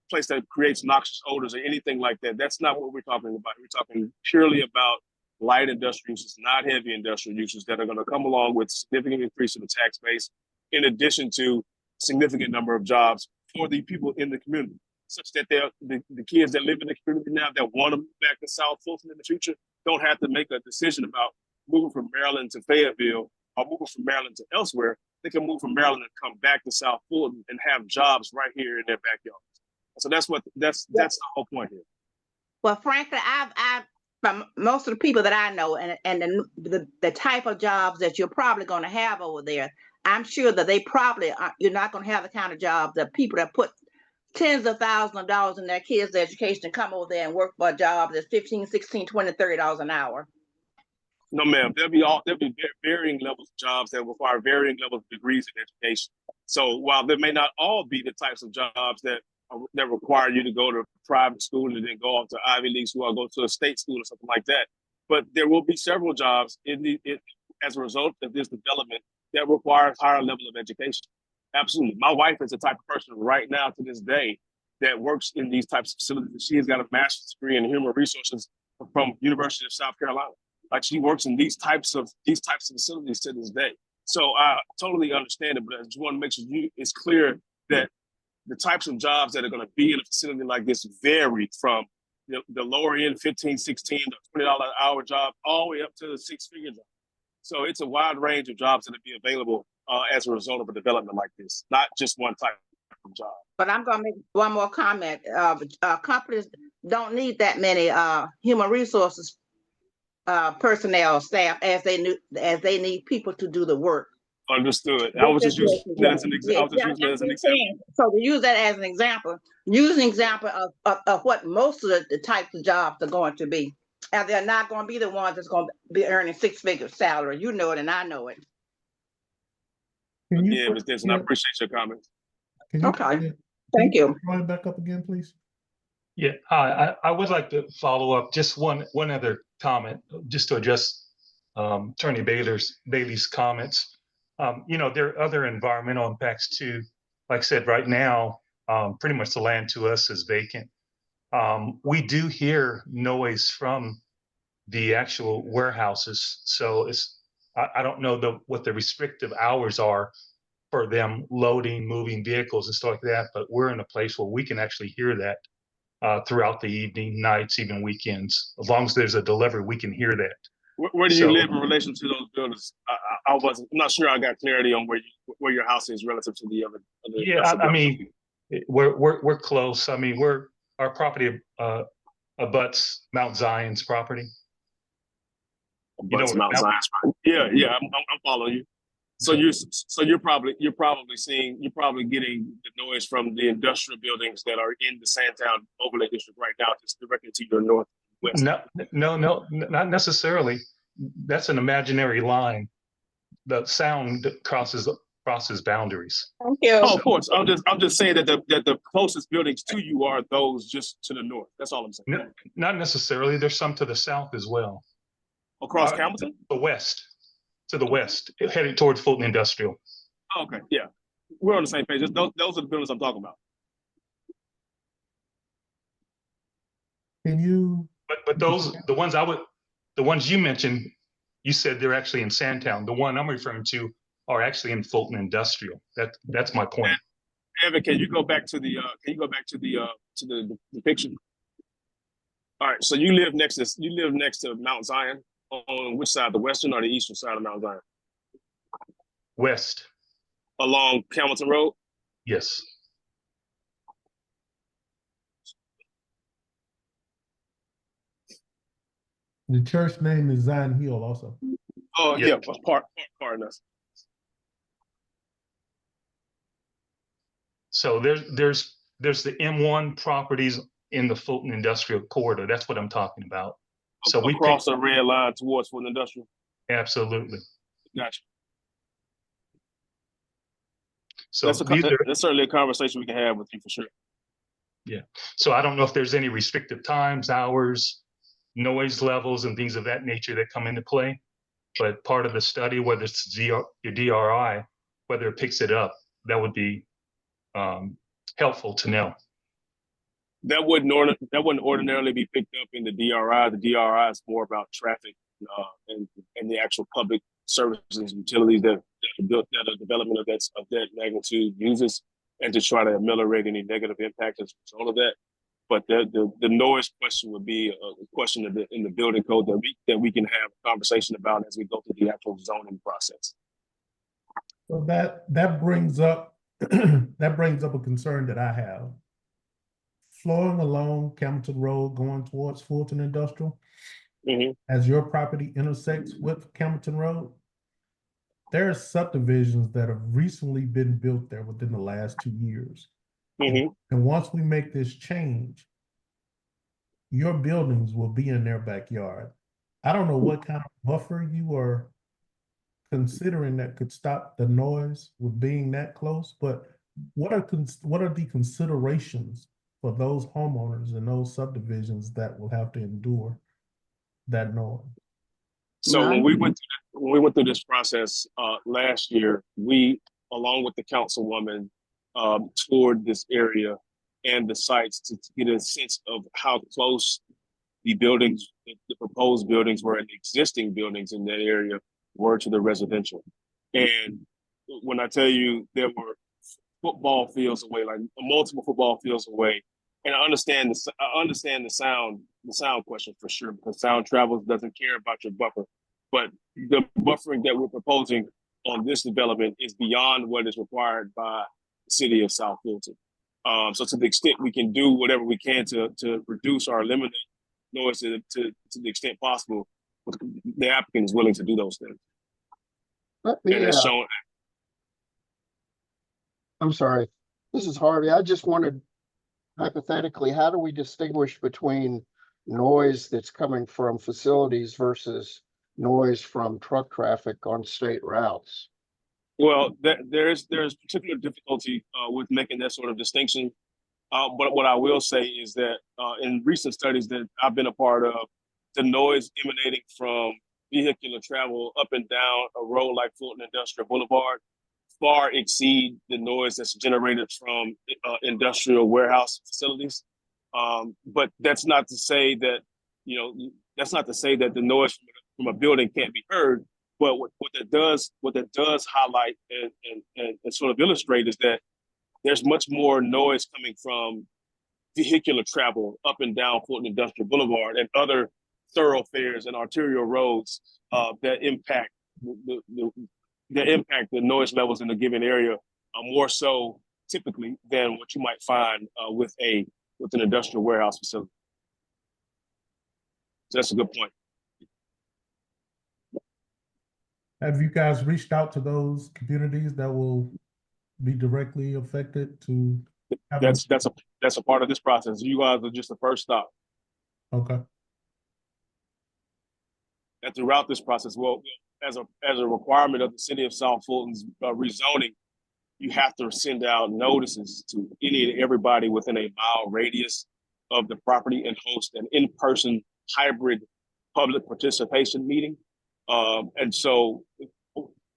place that creates noxious odors or anything like that. That's not what we're talking about. We're talking purely about light industrial uses, not heavy industrial uses that are going to come along with significant increase in the tax base, in addition to significant number of jobs for the people in the community, such that the kids that live in the community now that want to move back to South Fulton in the future don't have to make a decision about moving from Maryland to Fayetteville or moving from Maryland to elsewhere. They can move from Maryland and come back to South Fulton and have jobs right here in their backyard. So that's the whole point here. Well, frankly, I've from most of the people that I know and the type of jobs that you're probably going to have over there, I'm sure that they probably you're not going to have the kind of jobs that people that put tens of thousands of dollars in their kids' education and come over there and work for a job that's $15, $16, $20, $30 an hour. No, ma'am. There'll be varying levels of jobs that require varying levels of degrees in education. So while there may not all be the types of jobs that require you to go to private school and then go off to Ivy League school or go to a state school or something like that, but there will be several jobs as a result of this development that requires higher level of education. Absolutely. My wife is the type of person right now to this day that works in these types of facilities. She has got a master's degree in human resources from University of South Carolina. Like, she works in these types of facilities to this day. So I totally understand it, but I just want to make sure it's clear that the types of jobs that are going to be in a facility like this vary from the lower end $15, $16, $20 an hour job all the way up to the six-figure job. So it's a wide range of jobs that will be available as a result of a development like this, not just one type of job. But I'm going to make one more comment. Companies don't need that many human resources personnel staff as they need people to do the work. Understood. I was just using that as an example. So to use that as an example, use an example of what most of the types of jobs are going to be. And they're not going to be the ones that's going to be earning six-figure salary. You know it and I know it. Yeah, Ms. Denson, I appreciate your comments. Okay. Thank you. Right back up again, please. Yeah, I would like to follow up just one other comment, just to address Attorney Bailey's comments. There are other environmental impacts too. Like I said, right now, pretty much the land to us is vacant. We do hear noise from the actual warehouses. So I don't know what the restrictive hours are for them loading, moving vehicles and stuff like that, but we're in a place where we can actually hear that throughout the evening, nights, even weekends. As long as there's a delivery, we can hear that. Where do you live in relation to those buildings? I'm not sure I got clarity on where your house is relative to the other. Yeah, I mean, we're close. I mean, our property abuts Mount Zion's property. Abuts Mount Zion's property. Yeah, I'm following you. So you're probably getting the noise from the industrial buildings that are in the Sandtown overlay district right now, just directly to your northwest. No, not necessarily. That's an imaginary line. The sound crosses boundaries. Thank you. Oh, of course. I'm just saying that the closest buildings to you are those just to the north. That's all I'm saying. No, not necessarily. There's some to the south as well. Across Hamilton? To the west, heading towards Fulton Industrial. Okay, yeah. We're on the same page. Those are the buildings I'm talking about. Can you? But the ones you mentioned, you said they're actually in Sandtown. The one I'm referring to are actually in Fulton Industrial. That's my point. Evan, can you go back to the depiction? All right. So you live next to Mount Zion. On which side, the western or the eastern side of Mount Zion? West. Along Hamilton Road? Yes. The church name is Zion Hill also. Oh, yeah, pardon us. So there's the M1 properties in the Fulton Industrial Corridor. That's what I'm talking about. So we cross a red line towards Fulton Industrial. Absolutely. Gotcha. So that's certainly a conversation we can have with you for sure. Yeah. So I don't know if there's any restrictive times, hours, noise levels and things of that nature that come into play. But part of the study, whether it's your DRI, whether it picks it up, that would be helpful to know. That wouldn't ordinarily be picked up in the DRI. The DRI is more about traffic and the actual public services and utilities that a development of that magnitude uses, and to try to ameliorate any negative impact as a result of that. But the noise question would be a question in the building code that we can have a conversation about as we go through the actual zoning process. So that brings up that brings up a concern that I have. Flowing along Campbellton Road going towards Fulton Industrial, as your property intersects with Campbellton Road, there are subdivisions that have recently been built there within the last 2 years. And once we make this change, your buildings will be in their backyard. I don't know what kind of buffer you are considering that could stop the noise with being that close, but what are the considerations for those homeowners and those subdivisions that will have to endure that noise? So when we went through this process last year, we, along with the councilwoman, toured this area and the sites to get a sense of how close the buildings, the proposed buildings were, and the existing buildings in that area were to the residential. And when I tell you there were football fields away, like multiple football fields away, and I understand the sound question for sure, because sound travels, doesn't care about your buffer. But the buffering that we're proposing on this development is beyond what is required by the city of South Fulton. So to the extent we can do whatever we can to reduce or eliminate noise to the extent possible, the applicant is willing to do those things. And it's shown. I'm sorry, this is Harvey. I just wanted, hypothetically, how do we distinguish between noise that's coming from facilities versus noise from truck traffic on state routes? Well, there's particular difficulty with making that sort of distinction. But what I will say is that in recent studies that I've been a part of, the noise emanating from vehicular travel up and down a road like Fulton Industrial Boulevard far exceed the noise that's generated from industrial warehouse facilities. But that's not to say that, the noise from a building can't be heard. But what that does highlight and sort of illustrate is that there's much more noise coming from vehicular travel up and down Fulton Industrial Boulevard and other thoroughfares and arterial roads that impact the noise levels in a given area more so typically than what you might find with an industrial warehouse facility. So that's a good point. Have you guys reached out to those communities that will be directly affected to? That's a part of this process. You guys are just the first stop. Okay. And throughout this process, well, as a requirement of the city of South Fulton's rezoning, you have to send out notices to any and everybody within a mile radius of the property and host an in-person hybrid public participation meeting. And so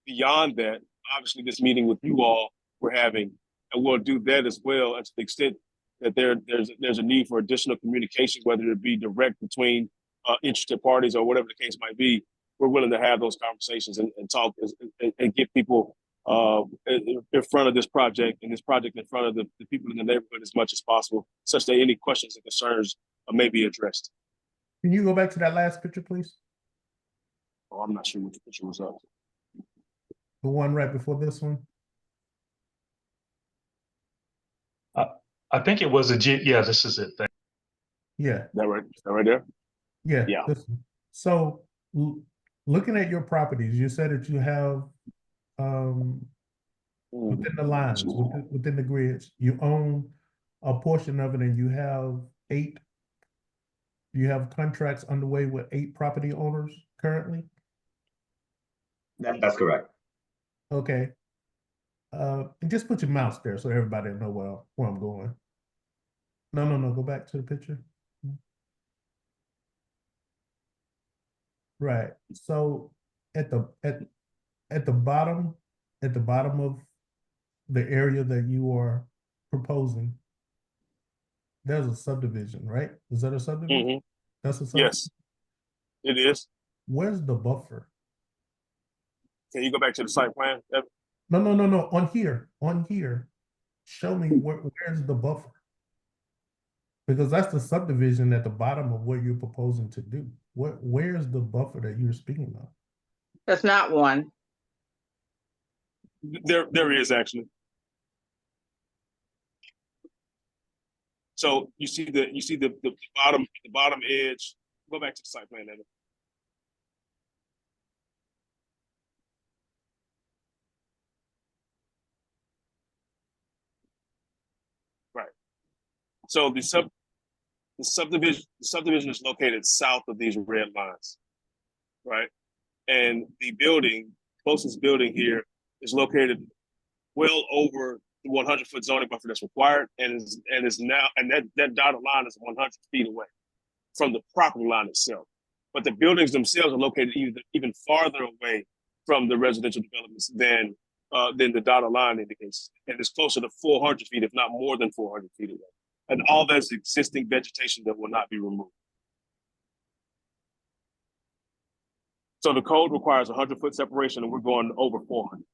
beyond that, obviously this meeting with you all we're having, and we'll do that as well. And to the extent that there's a need for additional communication, whether it be direct between interested parties or whatever the case might be, we're willing to have those conversations and talk and get people in front of this project and this project in front of the people in the neighborhood as much as possible, such that any questions and concerns may be addressed. Can you go back to that last picture, please? Oh, I'm not sure which picture was up. The one right before this one? I think it was yeah, this is it. Yeah. That right there? Yeah. Yeah. So looking at your properties, you said that you have within the lines, within the grids, you own a portion of it, and you have contracts underway with 8 property owners currently? That's correct. Okay. And just put your mouse there so everybody will know where I'm going. No, go back to the picture. Right. So at the at the bottom of the area that you are proposing, there's a subdivision, right? Is that a subdivision? Mhm. That's a subdivision. Yes, it is. Where's the buffer? Can you go back to the site plan? No. On here. Show me where's the buffer? Because that's the subdivision at the bottom of what you're proposing to do. Where's the buffer that you're speaking of? That's not one. There is actually. So you see the bottom edge. Go back to the site plan, Evan. Right. So the subdivision is located south of these red lines, right? And the closest building here is located well over the 100-foot zoning buffer that's required, and that dotted line is 100 feet away from the property line itself. But the buildings themselves are located even farther away from the residential developments than the dotted line indicates, and it's closer to 400 feet, if not more than 400 feet away. And all that's existing vegetation that will not be removed. So the code requires 100-foot separation, and we're going over 400.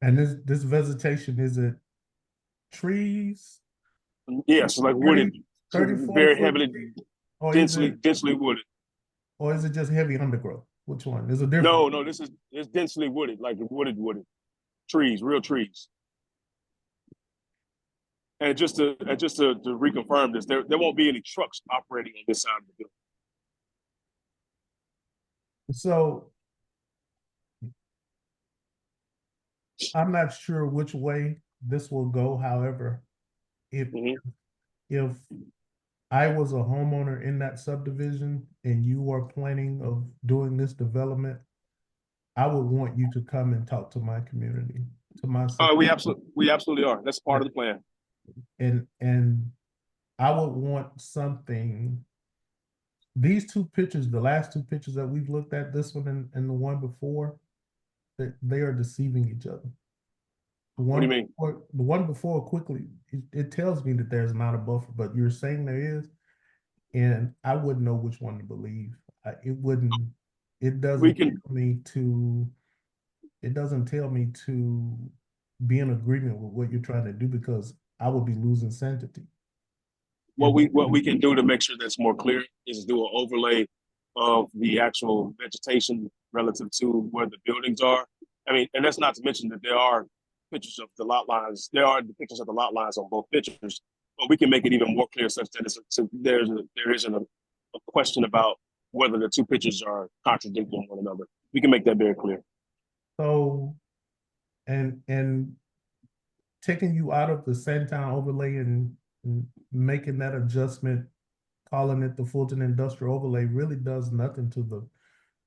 And this vegetation, is it trees? Yes, like wooded, 34 very foot heavily, trees? Or is densely wooded. Or is it just heavy undergrowth? Which one? There's a difference. No, it's densely wooded, like wooded trees, real trees. And just to reconfirm this, there won't be any trucks operating on this side of the building. So I'm not sure which way this will go. However, if I was a homeowner in that subdivision and you are planning of doing this development, I would want you to come and talk to my community, to my We absolutely are. That's part of the plan. And I would want something. These two pictures, the last two pictures that we've looked at, this one and the one before, they are deceiving each other. What do you mean? The one before quickly, it tells me that there's not a buffer, but you're saying there is, and I wouldn't know which one to believe. It doesn't tell me to be in agreement with what you're trying to do, because I would be losing sanctity. What we can do to make sure that's more clear is do an overlay of the actual vegetation relative to where the buildings are. I mean, and that's not to mention that there are pictures of the lot lines. There are depictions of the lot lines on both pictures, but we can make it even more clear such that there isn't a question about whether the two pictures are contradicting one another. We can make that very clear. So, and taking you out of the Sandtown overlay and making that adjustment, calling it the Fulton Industrial Overlay, really does nothing to the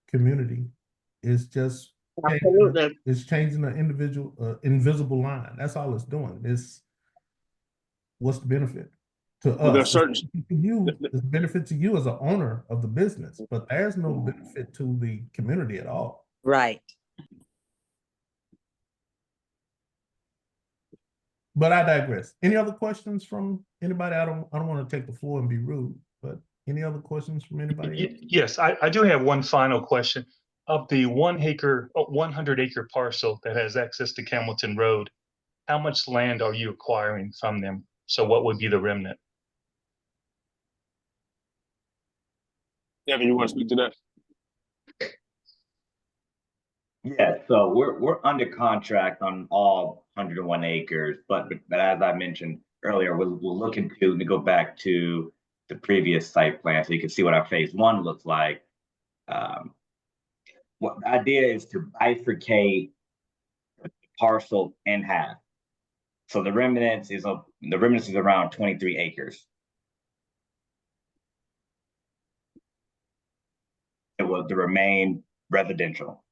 community. It's just changing the individual invisible line. That's all it's doing. What's the benefit to us? Well, there's certain the benefit to you as an owner of the business, but there's no benefit to the community at all. Right. But I digress. Any other questions from anybody? I don't want to take the floor and be rude, but any other questions from anybody else? Yes, I do have one final question. Of the 100-acre parcel that has access to Campbellton Road, how much land are you acquiring from them? So what would be the remnant? Evan, you want to speak to that? Yeah, so we're under contract on all 101 acres, but as I mentioned earlier, we're looking to go back to the previous site plan so you can see what our phase one looks like. What the idea is to bifurcate the parcel in half. So the remnants is around 23 acres. It will remain residential.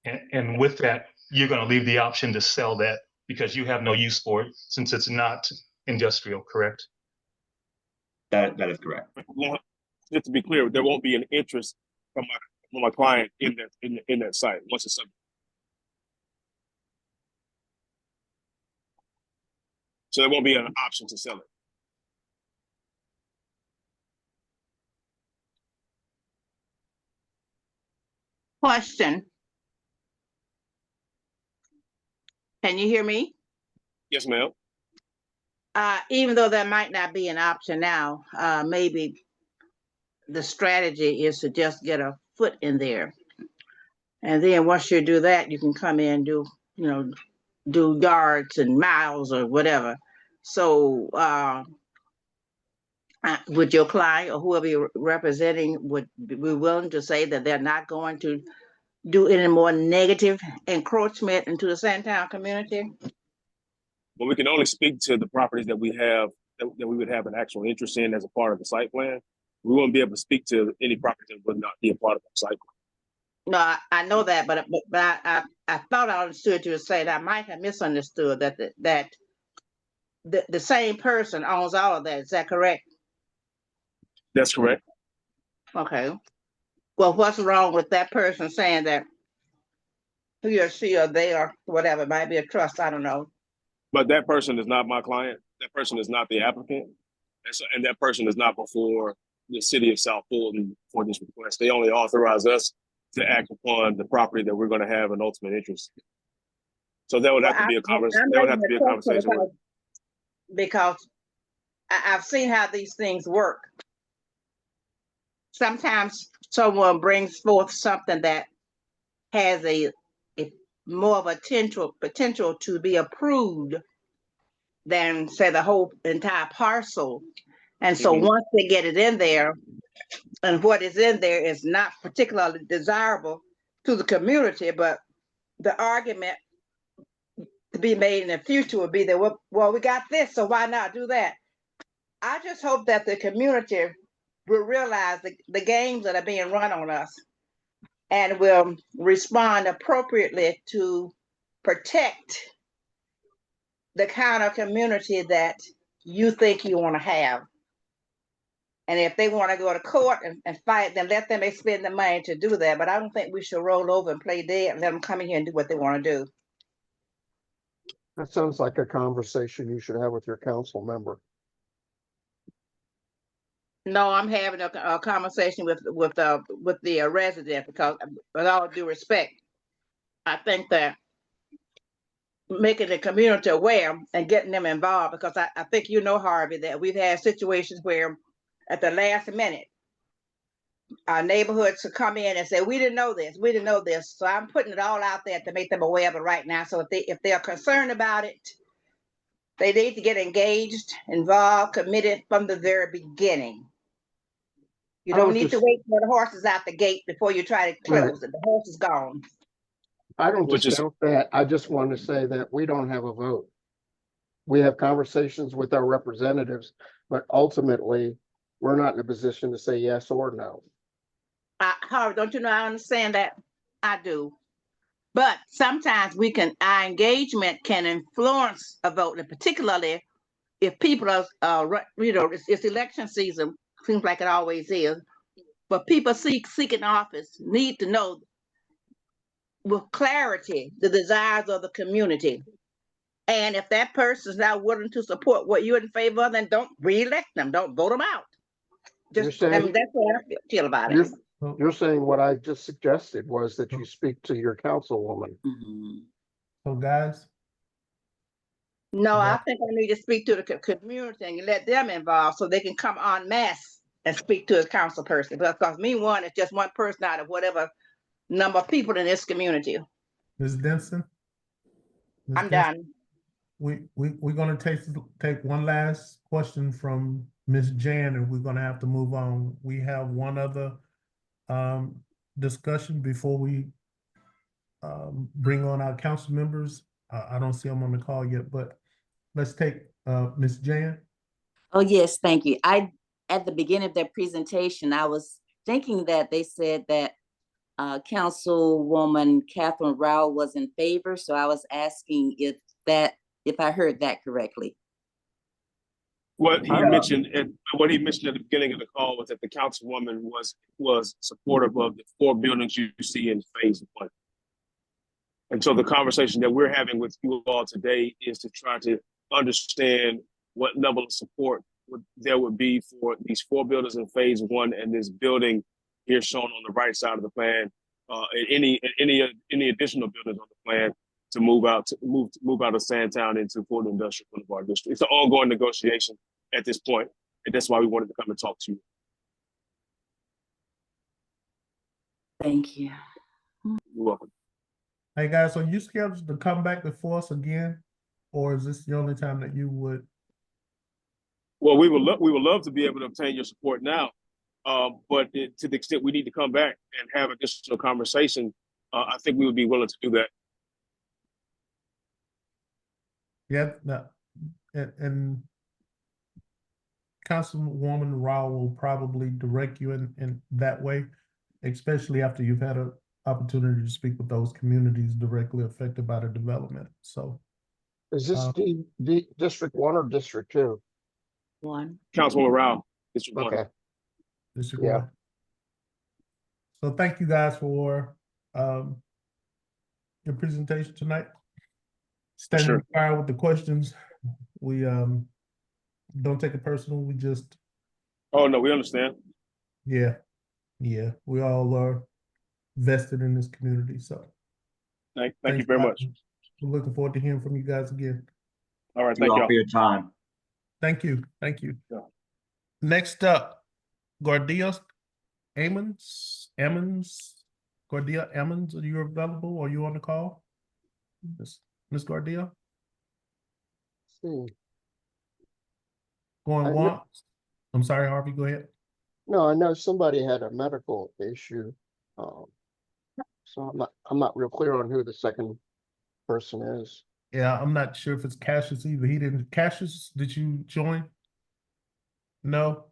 And with that, you're going to leave the option to sell that because you have no use for it since it's not industrial, correct? That is correct. Just to be clear, there won't be an interest from my client in that site once it's subject. So there won't be an option to sell it. Question. Can you hear me? Yes, ma'am. Even though that might not be an option now, maybe the strategy is to just get a foot in there. And then once you do that, you can come in and do yards and miles or whatever. So would your client or whoever you're representing would be willing to say that they're not going to do any more negative encroachment into the Sandtown community? Well, we can only speak to the properties that we have, that we would have an actual interest in as a part of the site plan. We won't be able to speak to any properties that would not be a part of the site plan. No, I know that, but I thought I understood you to say that. I might have misunderstood that the same person owns all of that. Is that correct? That's correct. Okay. Well, what's wrong with that person saying that he or she or they or whatever, it might be a trust, I don't know. But that person is not my client. That person is not the applicant. And that person is not before the city of South Fulton for this request. They only authorize us to act upon the property that we're going to have an ultimate interest in. So that would have to be a conversation. Because I've seen how these things work. Sometimes someone brings forth something that has a more of a potential to be approved than, say, the whole entire parcel. And so once they get it in there, and what is in there is not particularly desirable to the community, but the argument to be made in the future would be that, well, we got this, so why not do that? I just hope that the community will realize the games that are being run on us and will respond appropriately to protect the kind of community that you think you want to have. And if they want to go to court and fight, then let them expend the money to do that. But I don't think we should roll over and play dead and let them come in here and do what they want to do. That sounds like a conversation you should have with your council member. No, I'm having a conversation with the resident, because with all due respect, I think that making the community aware and getting them involved, because I think you know, Harvey, that we've had situations where at the last minute, our neighborhoods could come in and say, we didn't know this. So I'm putting it all out there to make them aware of it right now. So if they are concerned about it, they need to get engaged, involved, committed from the very beginning. You don't need to wait for the horse is out the gate before you try to close it. The horse is gone. I don't discount that. I just want to say that we don't have a vote. We have conversations with our representatives, but ultimately, we're not in a position to say yes or no. Harvey, don't you know I understand that? I do. But sometimes our engagement can influence a vote, and particularly if people are, it's election season, seems like it always is, but people seeking office need to know with clarity the desires of the community. And if that person is not willing to support what you're in favor of, then don't re-elect them, don't vote them out. That's what I feel about it. You're saying what I just suggested was that you speak to your councilwoman. So guys. No, I think I need to speak to the community and let them involved so they can come en masse and speak to a council person. Because me, one is just one person out of whatever number of people in this community. Ms. Denson? I'm done. We're gonna take one last question from Ms. Jan, and we're gonna have to move on. We have one other discussion before we bring on our council members. I don't see them on the call yet, but let's take Ms. Jan. Oh, yes, thank you. At the beginning of their presentation, I was thinking that they said that Councilwoman Catherine Rao was in favor. So I was asking if I heard that correctly. What he I- mentioned and what he mentioned at the beginning of the call was that the councilwoman was supportive of the 4 buildings you see in phase 1. And so the conversation that we're having with you all today is to try to understand what level of support there would be for these 4 buildings in phase 1 and this building here shown on the right side of the plan, and any additional buildings on the plan to move out of Sandtown into Fort Industrial Boulevard District. It's an ongoing negotiation at this point, and that's why we wanted to come and talk to you. Thank you. You're welcome. Hey guys, are you scheduled to come back before us again? Or is this the only time that you would? Well, we would love to be able to obtain your support now, but to the extent we need to come back and have additional conversation, I think we would be willing to do that. Yeah, no, and Councilwoman Rao will probably direct you in that way, especially after you've had an opportunity to speak with those communities directly affected by the development. So, Is this the District 1 or District 2? 1. Councilwoman Rao, District 1. Okay, District Yeah. 1. So thank you guys for your presentation tonight. Standing Sure. fire with the questions. We don't take it personal. We just Oh no, we understand. yeah, we all are vested in this community. So Thank you thanks very a lot. much. We're looking forward to hearing from you guys again. All right, Thank you all for your time. Thank you. Thank you. Yeah. Next up, Gordia Ammons. Gordia Ammons, are you available? Are you on the call? Miss Gordia? see. Going I know- once? I'm sorry, Harvey, go ahead. No, I know somebody had a medical issue. So I'm not real clear on who the second person is. Yeah, I'm not sure if it's Cassius either. He didn't. Cassius, did you join? No.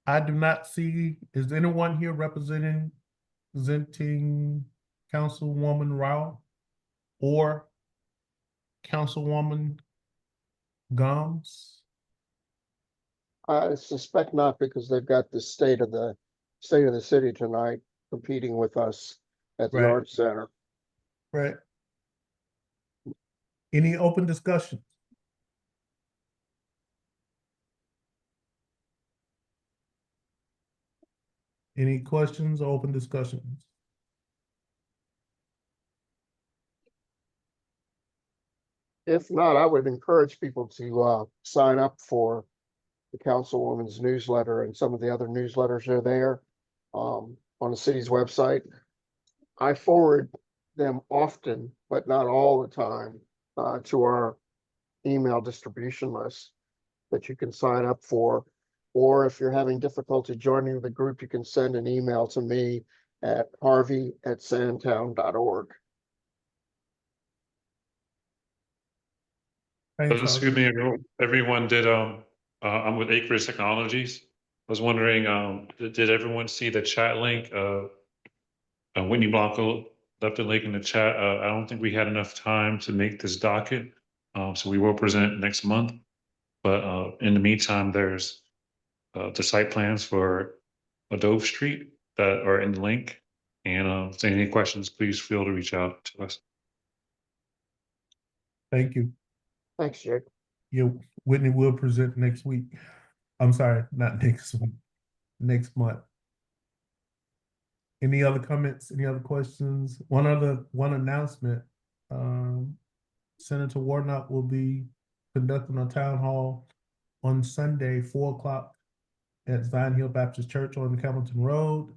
I do not see. Is anyone here representing Councilwoman Rao or Councilwoman Gomes? I suspect not, because they've got the state of the city tonight competing with us at the Right. Arts Center. Right. Any open discussion? Any questions or open discussions? If not, I would encourage people to sign up for the Councilwoman's newsletter, and some of the other newsletters are there on the city's website. I forward them often, but not all the time, to our email distribution list that you can sign up for. Or if you're having difficulty joining the group, you can send an email to me at harvey@sandtown.org. Thanks, Harvey. Excuse me, everyone did, I'm with Acres Technologies. I was wondering, did everyone see the chat link? Whitney Blanco left a link in the chat. I don't think we had enough time to make this docket. So we will present next month. But in the meantime, there's the site plans for Dove Street that are in the link. And if there's any questions, please feel to reach out to us. Thank you. Thanks, Jake. Yeah, Whitney will present next week. I'm sorry, not next week, next month. Any other comments? Any other questions? One announcement. Senator Warnock will be conducting a town hall on Sunday, 4 o'clock at Zion Hill Baptist Church on Campbellton Road.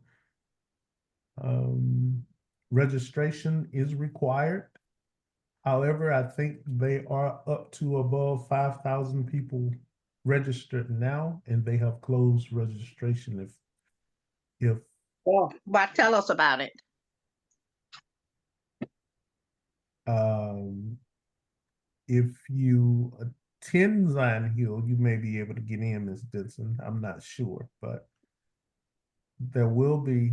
Registration is required. However, I think they are up to above 5,000 people registered now, and they have closed registration if Well, tell us about it. if you attend Zion Hill, you may be able to get in, Ms. Dixon. I'm not sure, but there will be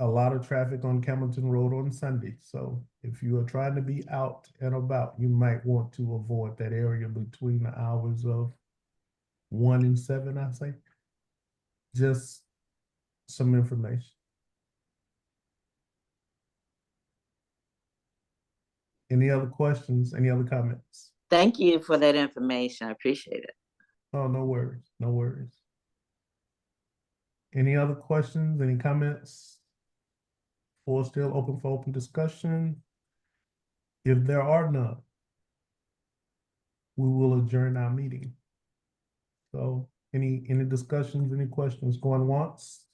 a lot of traffic on Campbellton Road on Sunday. So if you are trying to be out and about, you might want to avoid that area between the hours of 1 and 7, I say. Just some information. Any other questions? Any other comments? Thank you for that information. I appreciate it. Oh, no worries, no worries. Any other questions, any comments? Floor still open for open discussion. If there are none, we will adjourn our meeting. So any discussions, any questions going once?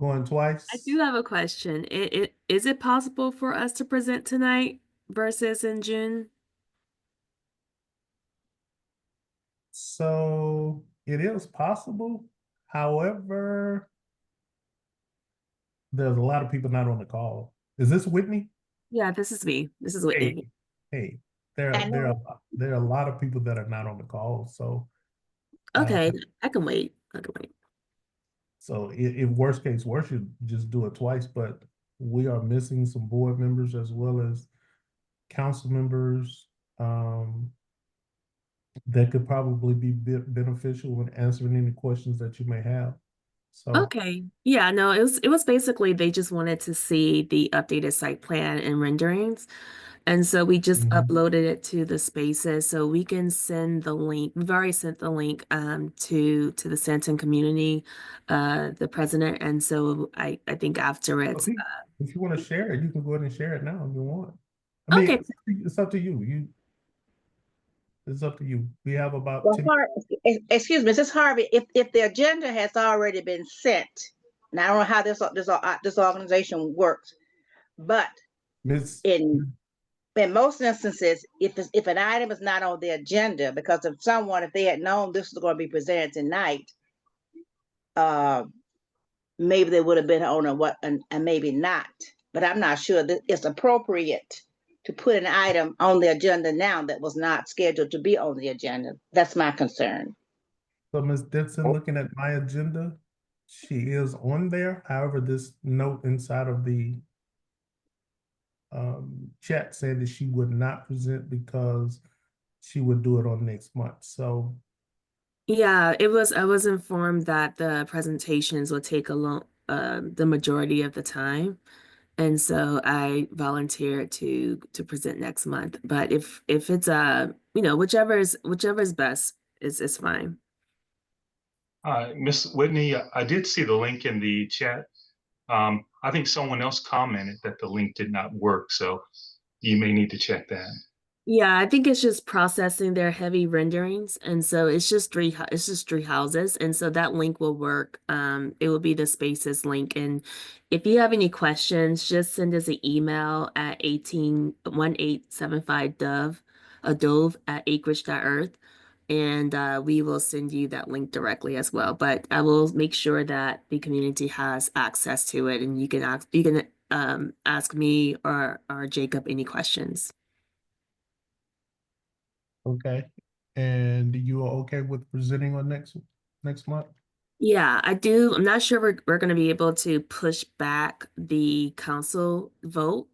Going twice? I do have a question. Is it possible for us to present tonight versus in June? So it is possible. However, there's a lot of people not on the call. Is this Whitney? Yeah, this is me. This is Whitney. Hey, there are a lot of people that are not on the call. So Okay, I can wait. I can wait. so if worst case worst, you just do it twice. But we are missing some board members as well as council members that could probably be beneficial when answering any questions that you may have. So Okay. Yeah, no, it was basically they just wanted to see the updated site plan and renderings. And so we just uploaded it to the spaces so we can send the link. We've already sent the link to the Sandtown community, the president. And so I think after it's if you want to share it, you can go ahead and share it now if you want. I mean, okay. It's up to you. It's up to you. We have about Well, 10. excuse me, Mrs. Harvey, if the agenda has already been sent, and I don't know how this organization works, but in most instances, if an item is not on the agenda, because if they had known this was going to be presented tonight, maybe they would have been on and maybe not. But I'm not sure that it's appropriate to put an item on the agenda now that was not scheduled to be on the agenda. That's my concern. So Ms. Dixon, looking at my agenda, she is on there. However, this note inside of the chat said that she would not present because she would do it on next month. So Yeah, I was informed that the presentations would take the majority of the time. And so I volunteered to present next month. But if it's whichever is best is fine. Miss Whitney, I did see the link in the chat. I think someone else commented that the link did not work, so you may need to check that. Yeah, I think it's just processing their heavy renderings, and so it's just three houses, and so that link will work. It will be the spaces link, and if you have any questions, just send us an email at 1875 dove at acreage.earth, and we will send you that link directly as well. But I will make sure that the community has access to it, and you can ask me or Jacob any questions. okay. And you are okay with presenting on next month? Yeah, I do. I'm not sure we're going to be able to push back the council vote.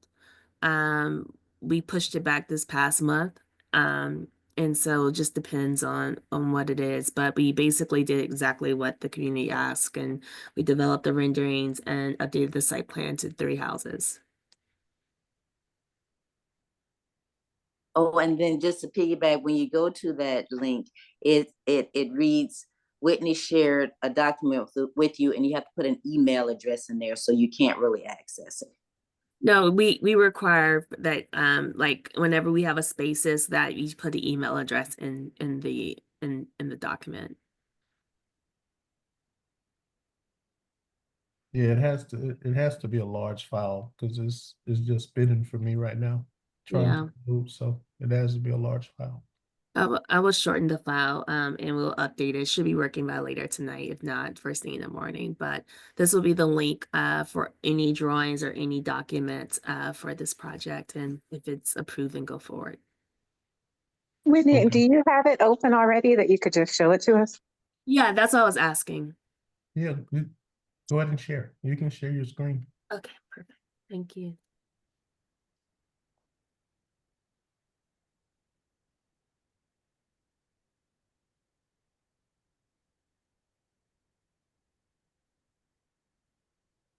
We pushed it back this past month. And so it just depends on what it is. But we basically did exactly what the community asked, and we developed the renderings and updated the site plan to 3 houses. Oh, and then just to piggyback, when you go to that link, it reads, Whitney shared a document with you, and you have to put an email address in there, so you can't really access it. No, we require that like whenever we have a spaces that you put the email address in the document. Yeah, it has to be a large file because it's just spinning for me right now. Trying to move, so it has to be a large file. I will shorten the file and we'll update it. Should be working by later tonight, if not first thing in the morning. But this will be the link for any drawings or any documents for this project, and if it's approved, then go forward. Whitney, do you have it open already that you could just show it to us? Yeah, that's what I was asking. Yeah, go ahead and share. You can share your screen. Okay, perfect. Thank you.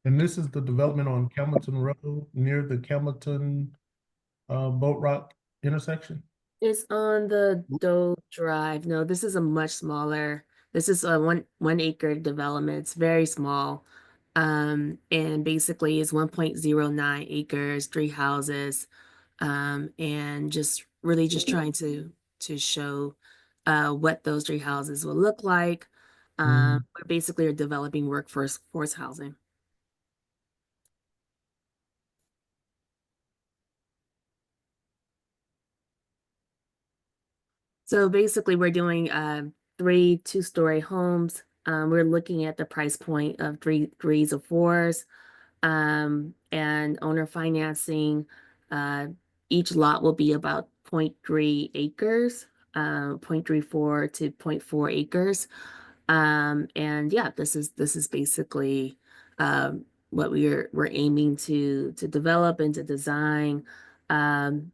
And this is the development on Campbellton Road near the Campbellton Boat Rock intersection. It's on the Doe Drive. No, this is a much smaller. This is a one acre development. It's very small. And basically it's 1.09 acres, 3 houses. And just really just trying to show what those 3 houses will look like. We're basically are developing workforce housing. So basically, we're doing 3 two-story homes. We're looking at the price point of 3s or 4s, and owner financing. Each lot will be about 0.3 acres, 0.34 to 0.4 acres. And yeah, this is basically what we're aiming to develop and to design. Um,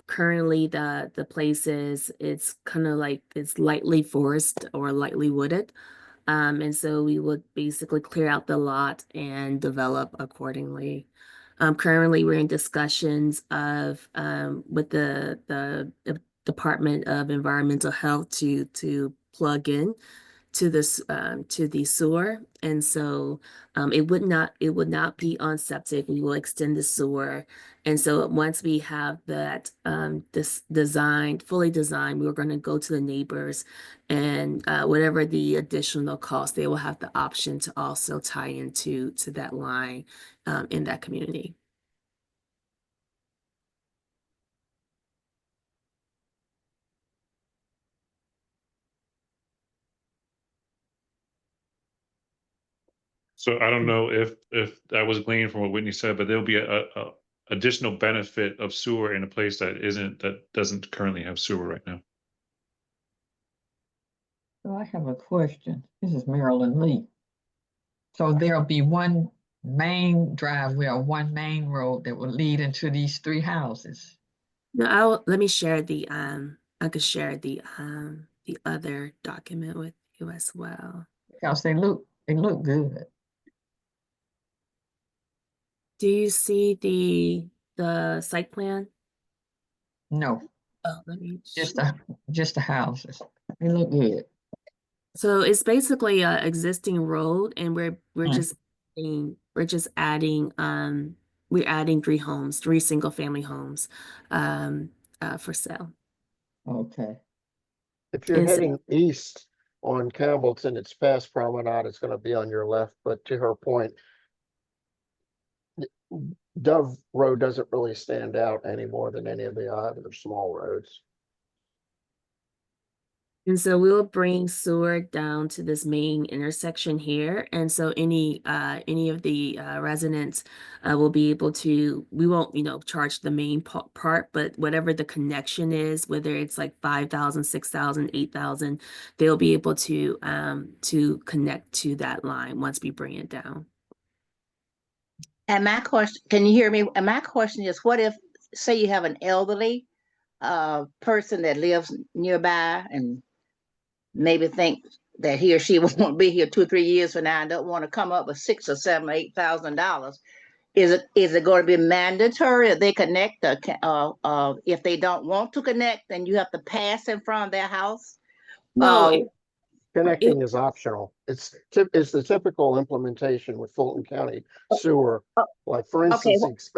Currently the place is it's kind of like it's lightly forest or lightly wooded. And so we would basically clear out the lot and develop accordingly. Currently we're in discussions of with the Department of Environmental Health to plug in to this to the sewer, and so it would not be on septic. We will extend the sewer, and so once we have that this designed, fully designed, we're going to go to the neighbors, and whatever the additional cost, they will have the option to also tie into that line in that community. So I don't know if that was gleaned from what Whitney said, but there'll be a additional benefit of sewer in a place that doesn't currently have sewer right now. So I have a question. This is Marilyn Lee. So there'll be one main driveway or one main road that will lead into these 3 houses. No, let me share the I could share the other document with you as well. Because they look good. Do you see the site plan? No, Oh, let me just the houses. They look good. So it's basically a existing road, and we're Mm. just adding we're adding 3 homes, 3 single family homes for sale. Okay. If you're And so- heading east on Campbellton, it's past Promenade, it's gonna be on your left, but to her point, Dove Road doesn't really stand out any more than any of the other small roads. And so we'll bring sewer down to this main intersection here. And so any of the residents will be able to, we won't, charge the main part, but whatever the connection is, whether it's like 5,000, 6,000, 8,000, they'll be able to connect to that line once we bring it down. And my question, can you hear me? And my question is, what if, say you have an elderly person that lives nearby and maybe think that he or she won't be here 2 or 3 years from now and don't want to come up with $6,000 or $7,000 or $8,000. Is it going to be mandatory that they connect? If they don't want to connect, then you have to pass in front of their house? No, Connecting is optional. It's the typical implementation with Fulton County sewer. Like for instance,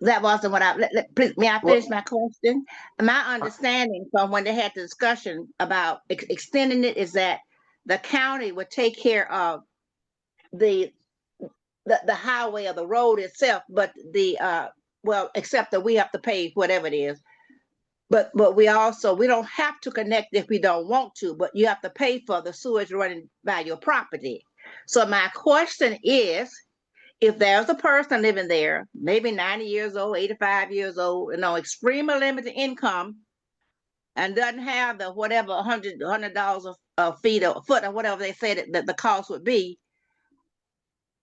That wasn't what please, may I finish my question? My understanding from when they had the discussion about extending it is that the county would take care of the highway or the road itself, but except that we have to pay whatever it is. But we don't have to connect if we don't want to, but you have to pay for the sewage running by your property. So my question is, if there's a person living there, maybe 90 years old, 85 years old, extremely limited income, and doesn't have the whatever $100 a feet or a foot or whatever they said that the cost would be,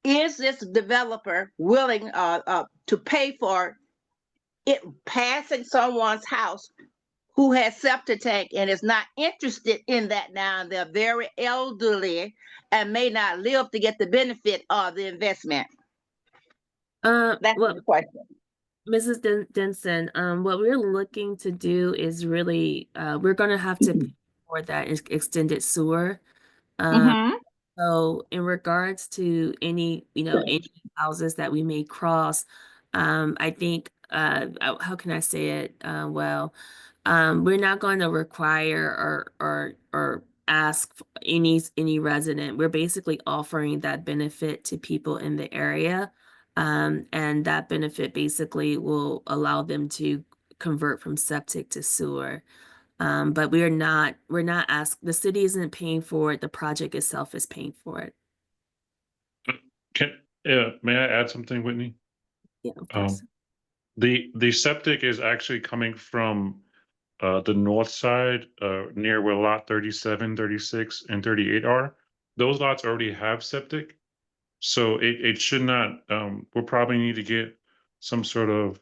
is this developer willing to pay for it passing someone's house who has septic tank and is not interested in that now, and they're very elderly and may not live to get the benefit of the investment? That's Well, the question. Mrs. Denson, what we're looking to do is really, we're gonna have to pay for that extended sewer. Mm-hmm. So in regards to any, any houses that we may cross, I think, how can I say it? Well, we're not going to require or ask any resident. We're basically offering that benefit to people in the area. And that benefit basically will allow them to convert from septic to sewer. But the city isn't paying for it, the project itself is paying for it. May I add something, Whitney? Yeah, of course. The septic is actually coming from the north side, near where lot 37, 36, and 38 are. Those lots already have septic. So it should not, we'll probably need to get some sort of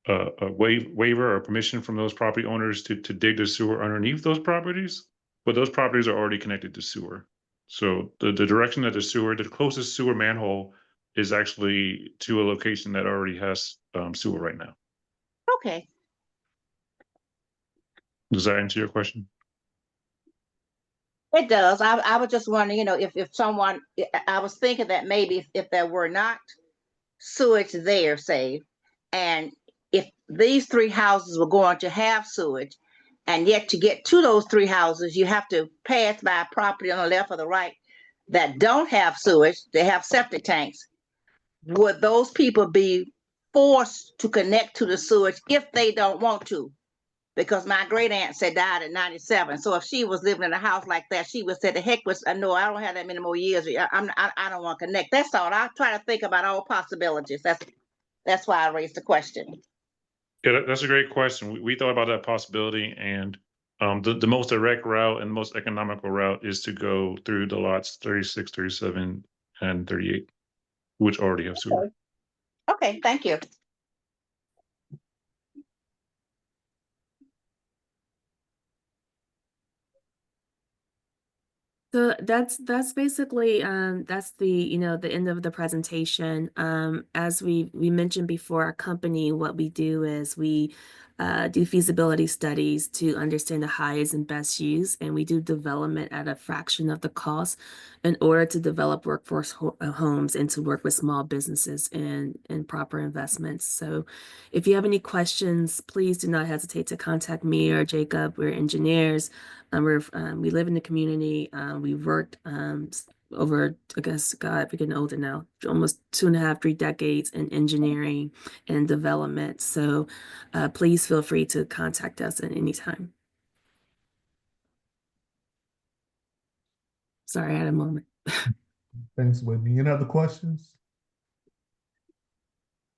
a waiver or permission from those property owners to dig the sewer underneath those properties. But those properties are already connected to sewer. So the direction that the closest sewer manhole is actually to a location that already has sewer right now. Okay. Does that answer your question? It does. I was just wondering, if someone, I was thinking that maybe if there were not sewage there, say, and if these three houses were going to have sewage, and yet to get to those three houses, you have to pass by a property on the left or the right that don't have sewage, they have septic tanks. Would those people be forced to connect to the sewage if they don't want to? Because my great aunt said died at 97. So if she was living in a house like that, she would say, the heck with, no, I don't have that many more years. I don't want to connect. That's all. I try to think about all possibilities. That's why I raised the question. Yeah, that's a great question. We thought about that possibility, and the most direct route and most economical route is to go through the lots 36, 37, and 38, which already have sewer. Okay, thank you. So that's basically that's the the end of the presentation. As we mentioned before, our company, what we do is we do feasibility studies to understand the highest and best use, and we do development at a fraction of the cost in order to develop workforce homes and to work with small businesses and proper investments. So if you have any questions, please do not hesitate to contact me or Jacob. We're engineers. We live in the community. We've worked over, I guess, God, we're getting older now, almost 2.5, 3 decades in engineering and development. So please feel free to contact us at any time. Sorry, I had a moment. Thanks, Whitney. Any other questions?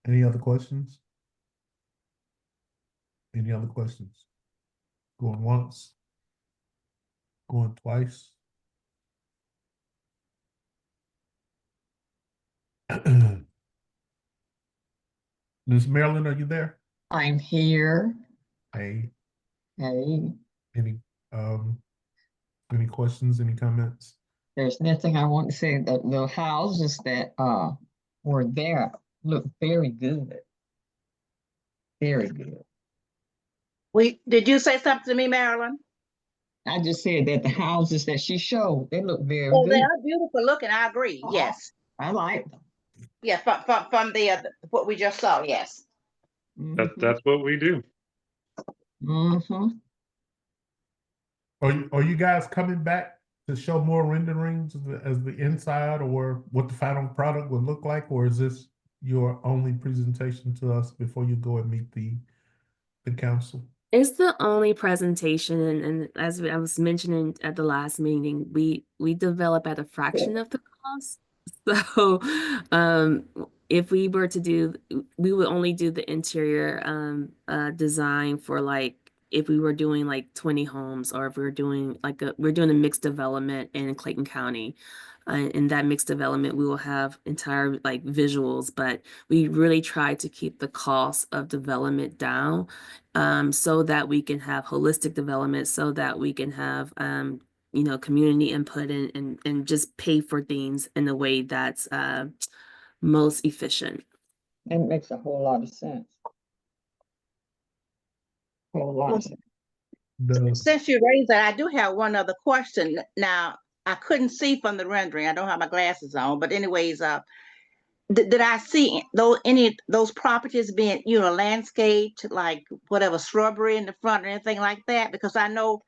Any other questions? Any other questions? Going once? Going twice? Ms. Marilyn, are you there? I'm here. Hey, Hey, any questions, any comments? there's nothing I want to say. The houses that were there look very good. Very good. Did you say something to me, Marilyn? I just said that the houses that she showed, they look very Oh, good. they are beautiful looking. I agree. Yes. I like them. Yeah, from the what we just saw. Yes. That's what we do. Mm-hmm. Are you guys coming back to show more renderings as the inside or what the final product would look like, or is this your only presentation to us before you go and meet the council? It's the only presentation, and as I was mentioning at the last meeting, we develop at a fraction of the cost. So, if we were to do, we would only do the interior design for like if we were doing like 20 homes, or if we were doing we're doing a mixed development in Clayton County. In that mixed development, we will have entire like visuals, but we really try to keep the cost of development down, so that we can have holistic development, so that we can have community input and just pay for things in a way that's most efficient. It makes a whole lot of sense. Whole lot of sense. Since you raised that, I do have one other question. Now, I couldn't see from the rendering. I don't have my glasses on, but anyways, did I see any of those properties being, landscaped, like whatever shrubbery in the front or anything like that? Because I know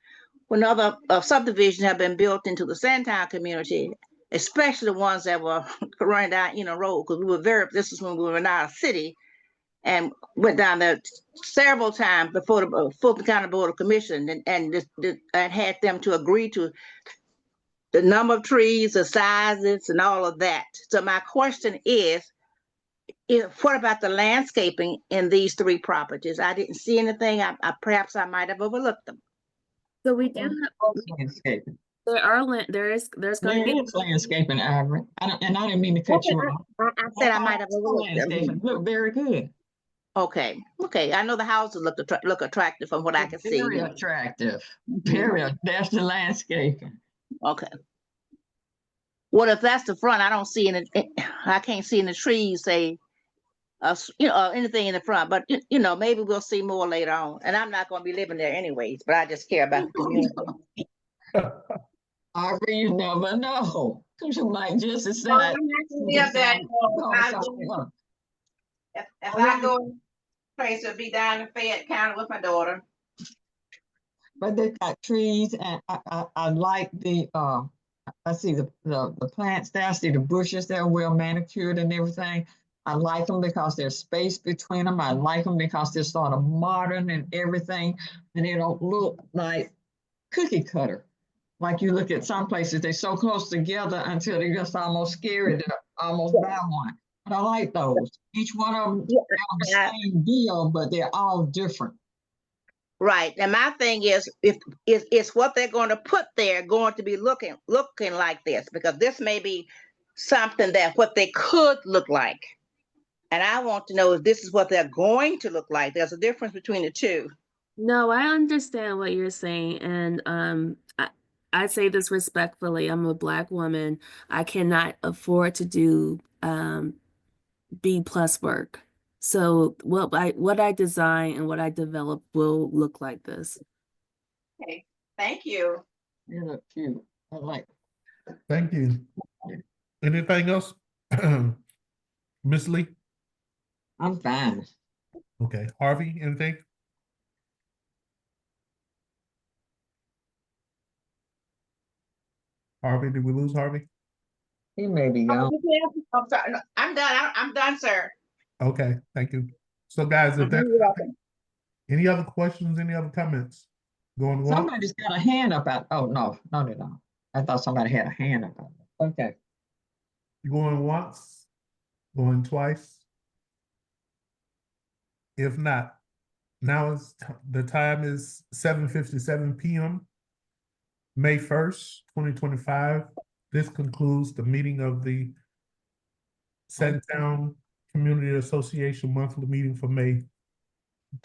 when other subdivisions have been built into the Sandtown community, especially the ones that were running down, road, because this is when we were not a city, and went down there several times before the Fulton County Board of Commission and had them to agree to the number of trees, the sizes, and all of that. So my question is what about the landscaping in these 3 properties? I didn't see anything. Perhaps I might have overlooked them. So we do have landscaping. There's going to be Landscaping, Ivory. I didn't mean to cut you off. I said I might have overlooked Landscaping look very good. Okay. I know the houses look attractive from what I can see. Very attractive. Very. That's the landscaping. Okay. Well, if that's the front, I don't see any. I can't see any trees, say, anything in the front. But maybe we'll see more later on. And I'm not going to be living there anyways. But I just care about the community. Ivory, you never know. You might just decide. I'm not gonna live there. If I go place, it'll be down in Fayette County with my daughter. But they got trees, and I like the I see the plants there. I see the bushes there, well manicured and everything. I like them because there's space between them. I like them because they're sort of modern and everything, and they don't look like cookie cutter. Like you look at some places, they're so close together until they're just almost scary to almost buy one. But I like those. Each one of them have the same deal, but they're all different. Right. And my thing is, if what they're going to put there going to be looking like this, because this may be something that what they could look like. And I want to know if this is what they're going to look like. There's a difference between the two. No, I understand what you're saying, and I say this respectfully. I'm a Black woman. I cannot afford to do B+ work. So what I design and what I develop will look like this. Okay, thank you. You look cute. I like it. Thank you. Anything else? Miss Lee? I'm fine. Okay. Harvey, anything? Harvey, did we lose Harvey? He may be gone. I'm sorry. No, I'm done. I'm done, sir. Okay, thank you. So guys, if there's any other questions, any other comments? Going once? Somebody's got a hand up out. Oh, no, they don't. I thought somebody had a hand up out. Okay. Going once? Going twice? If not, now the time is 7:57 p.m. May 1st, 2025. This concludes the meeting of the Sandtown Community Association monthly meeting for May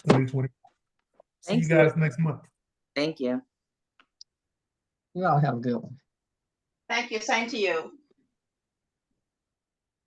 2020. See you guys next month. Thank you. You all have a good one. Thank you. Same to you.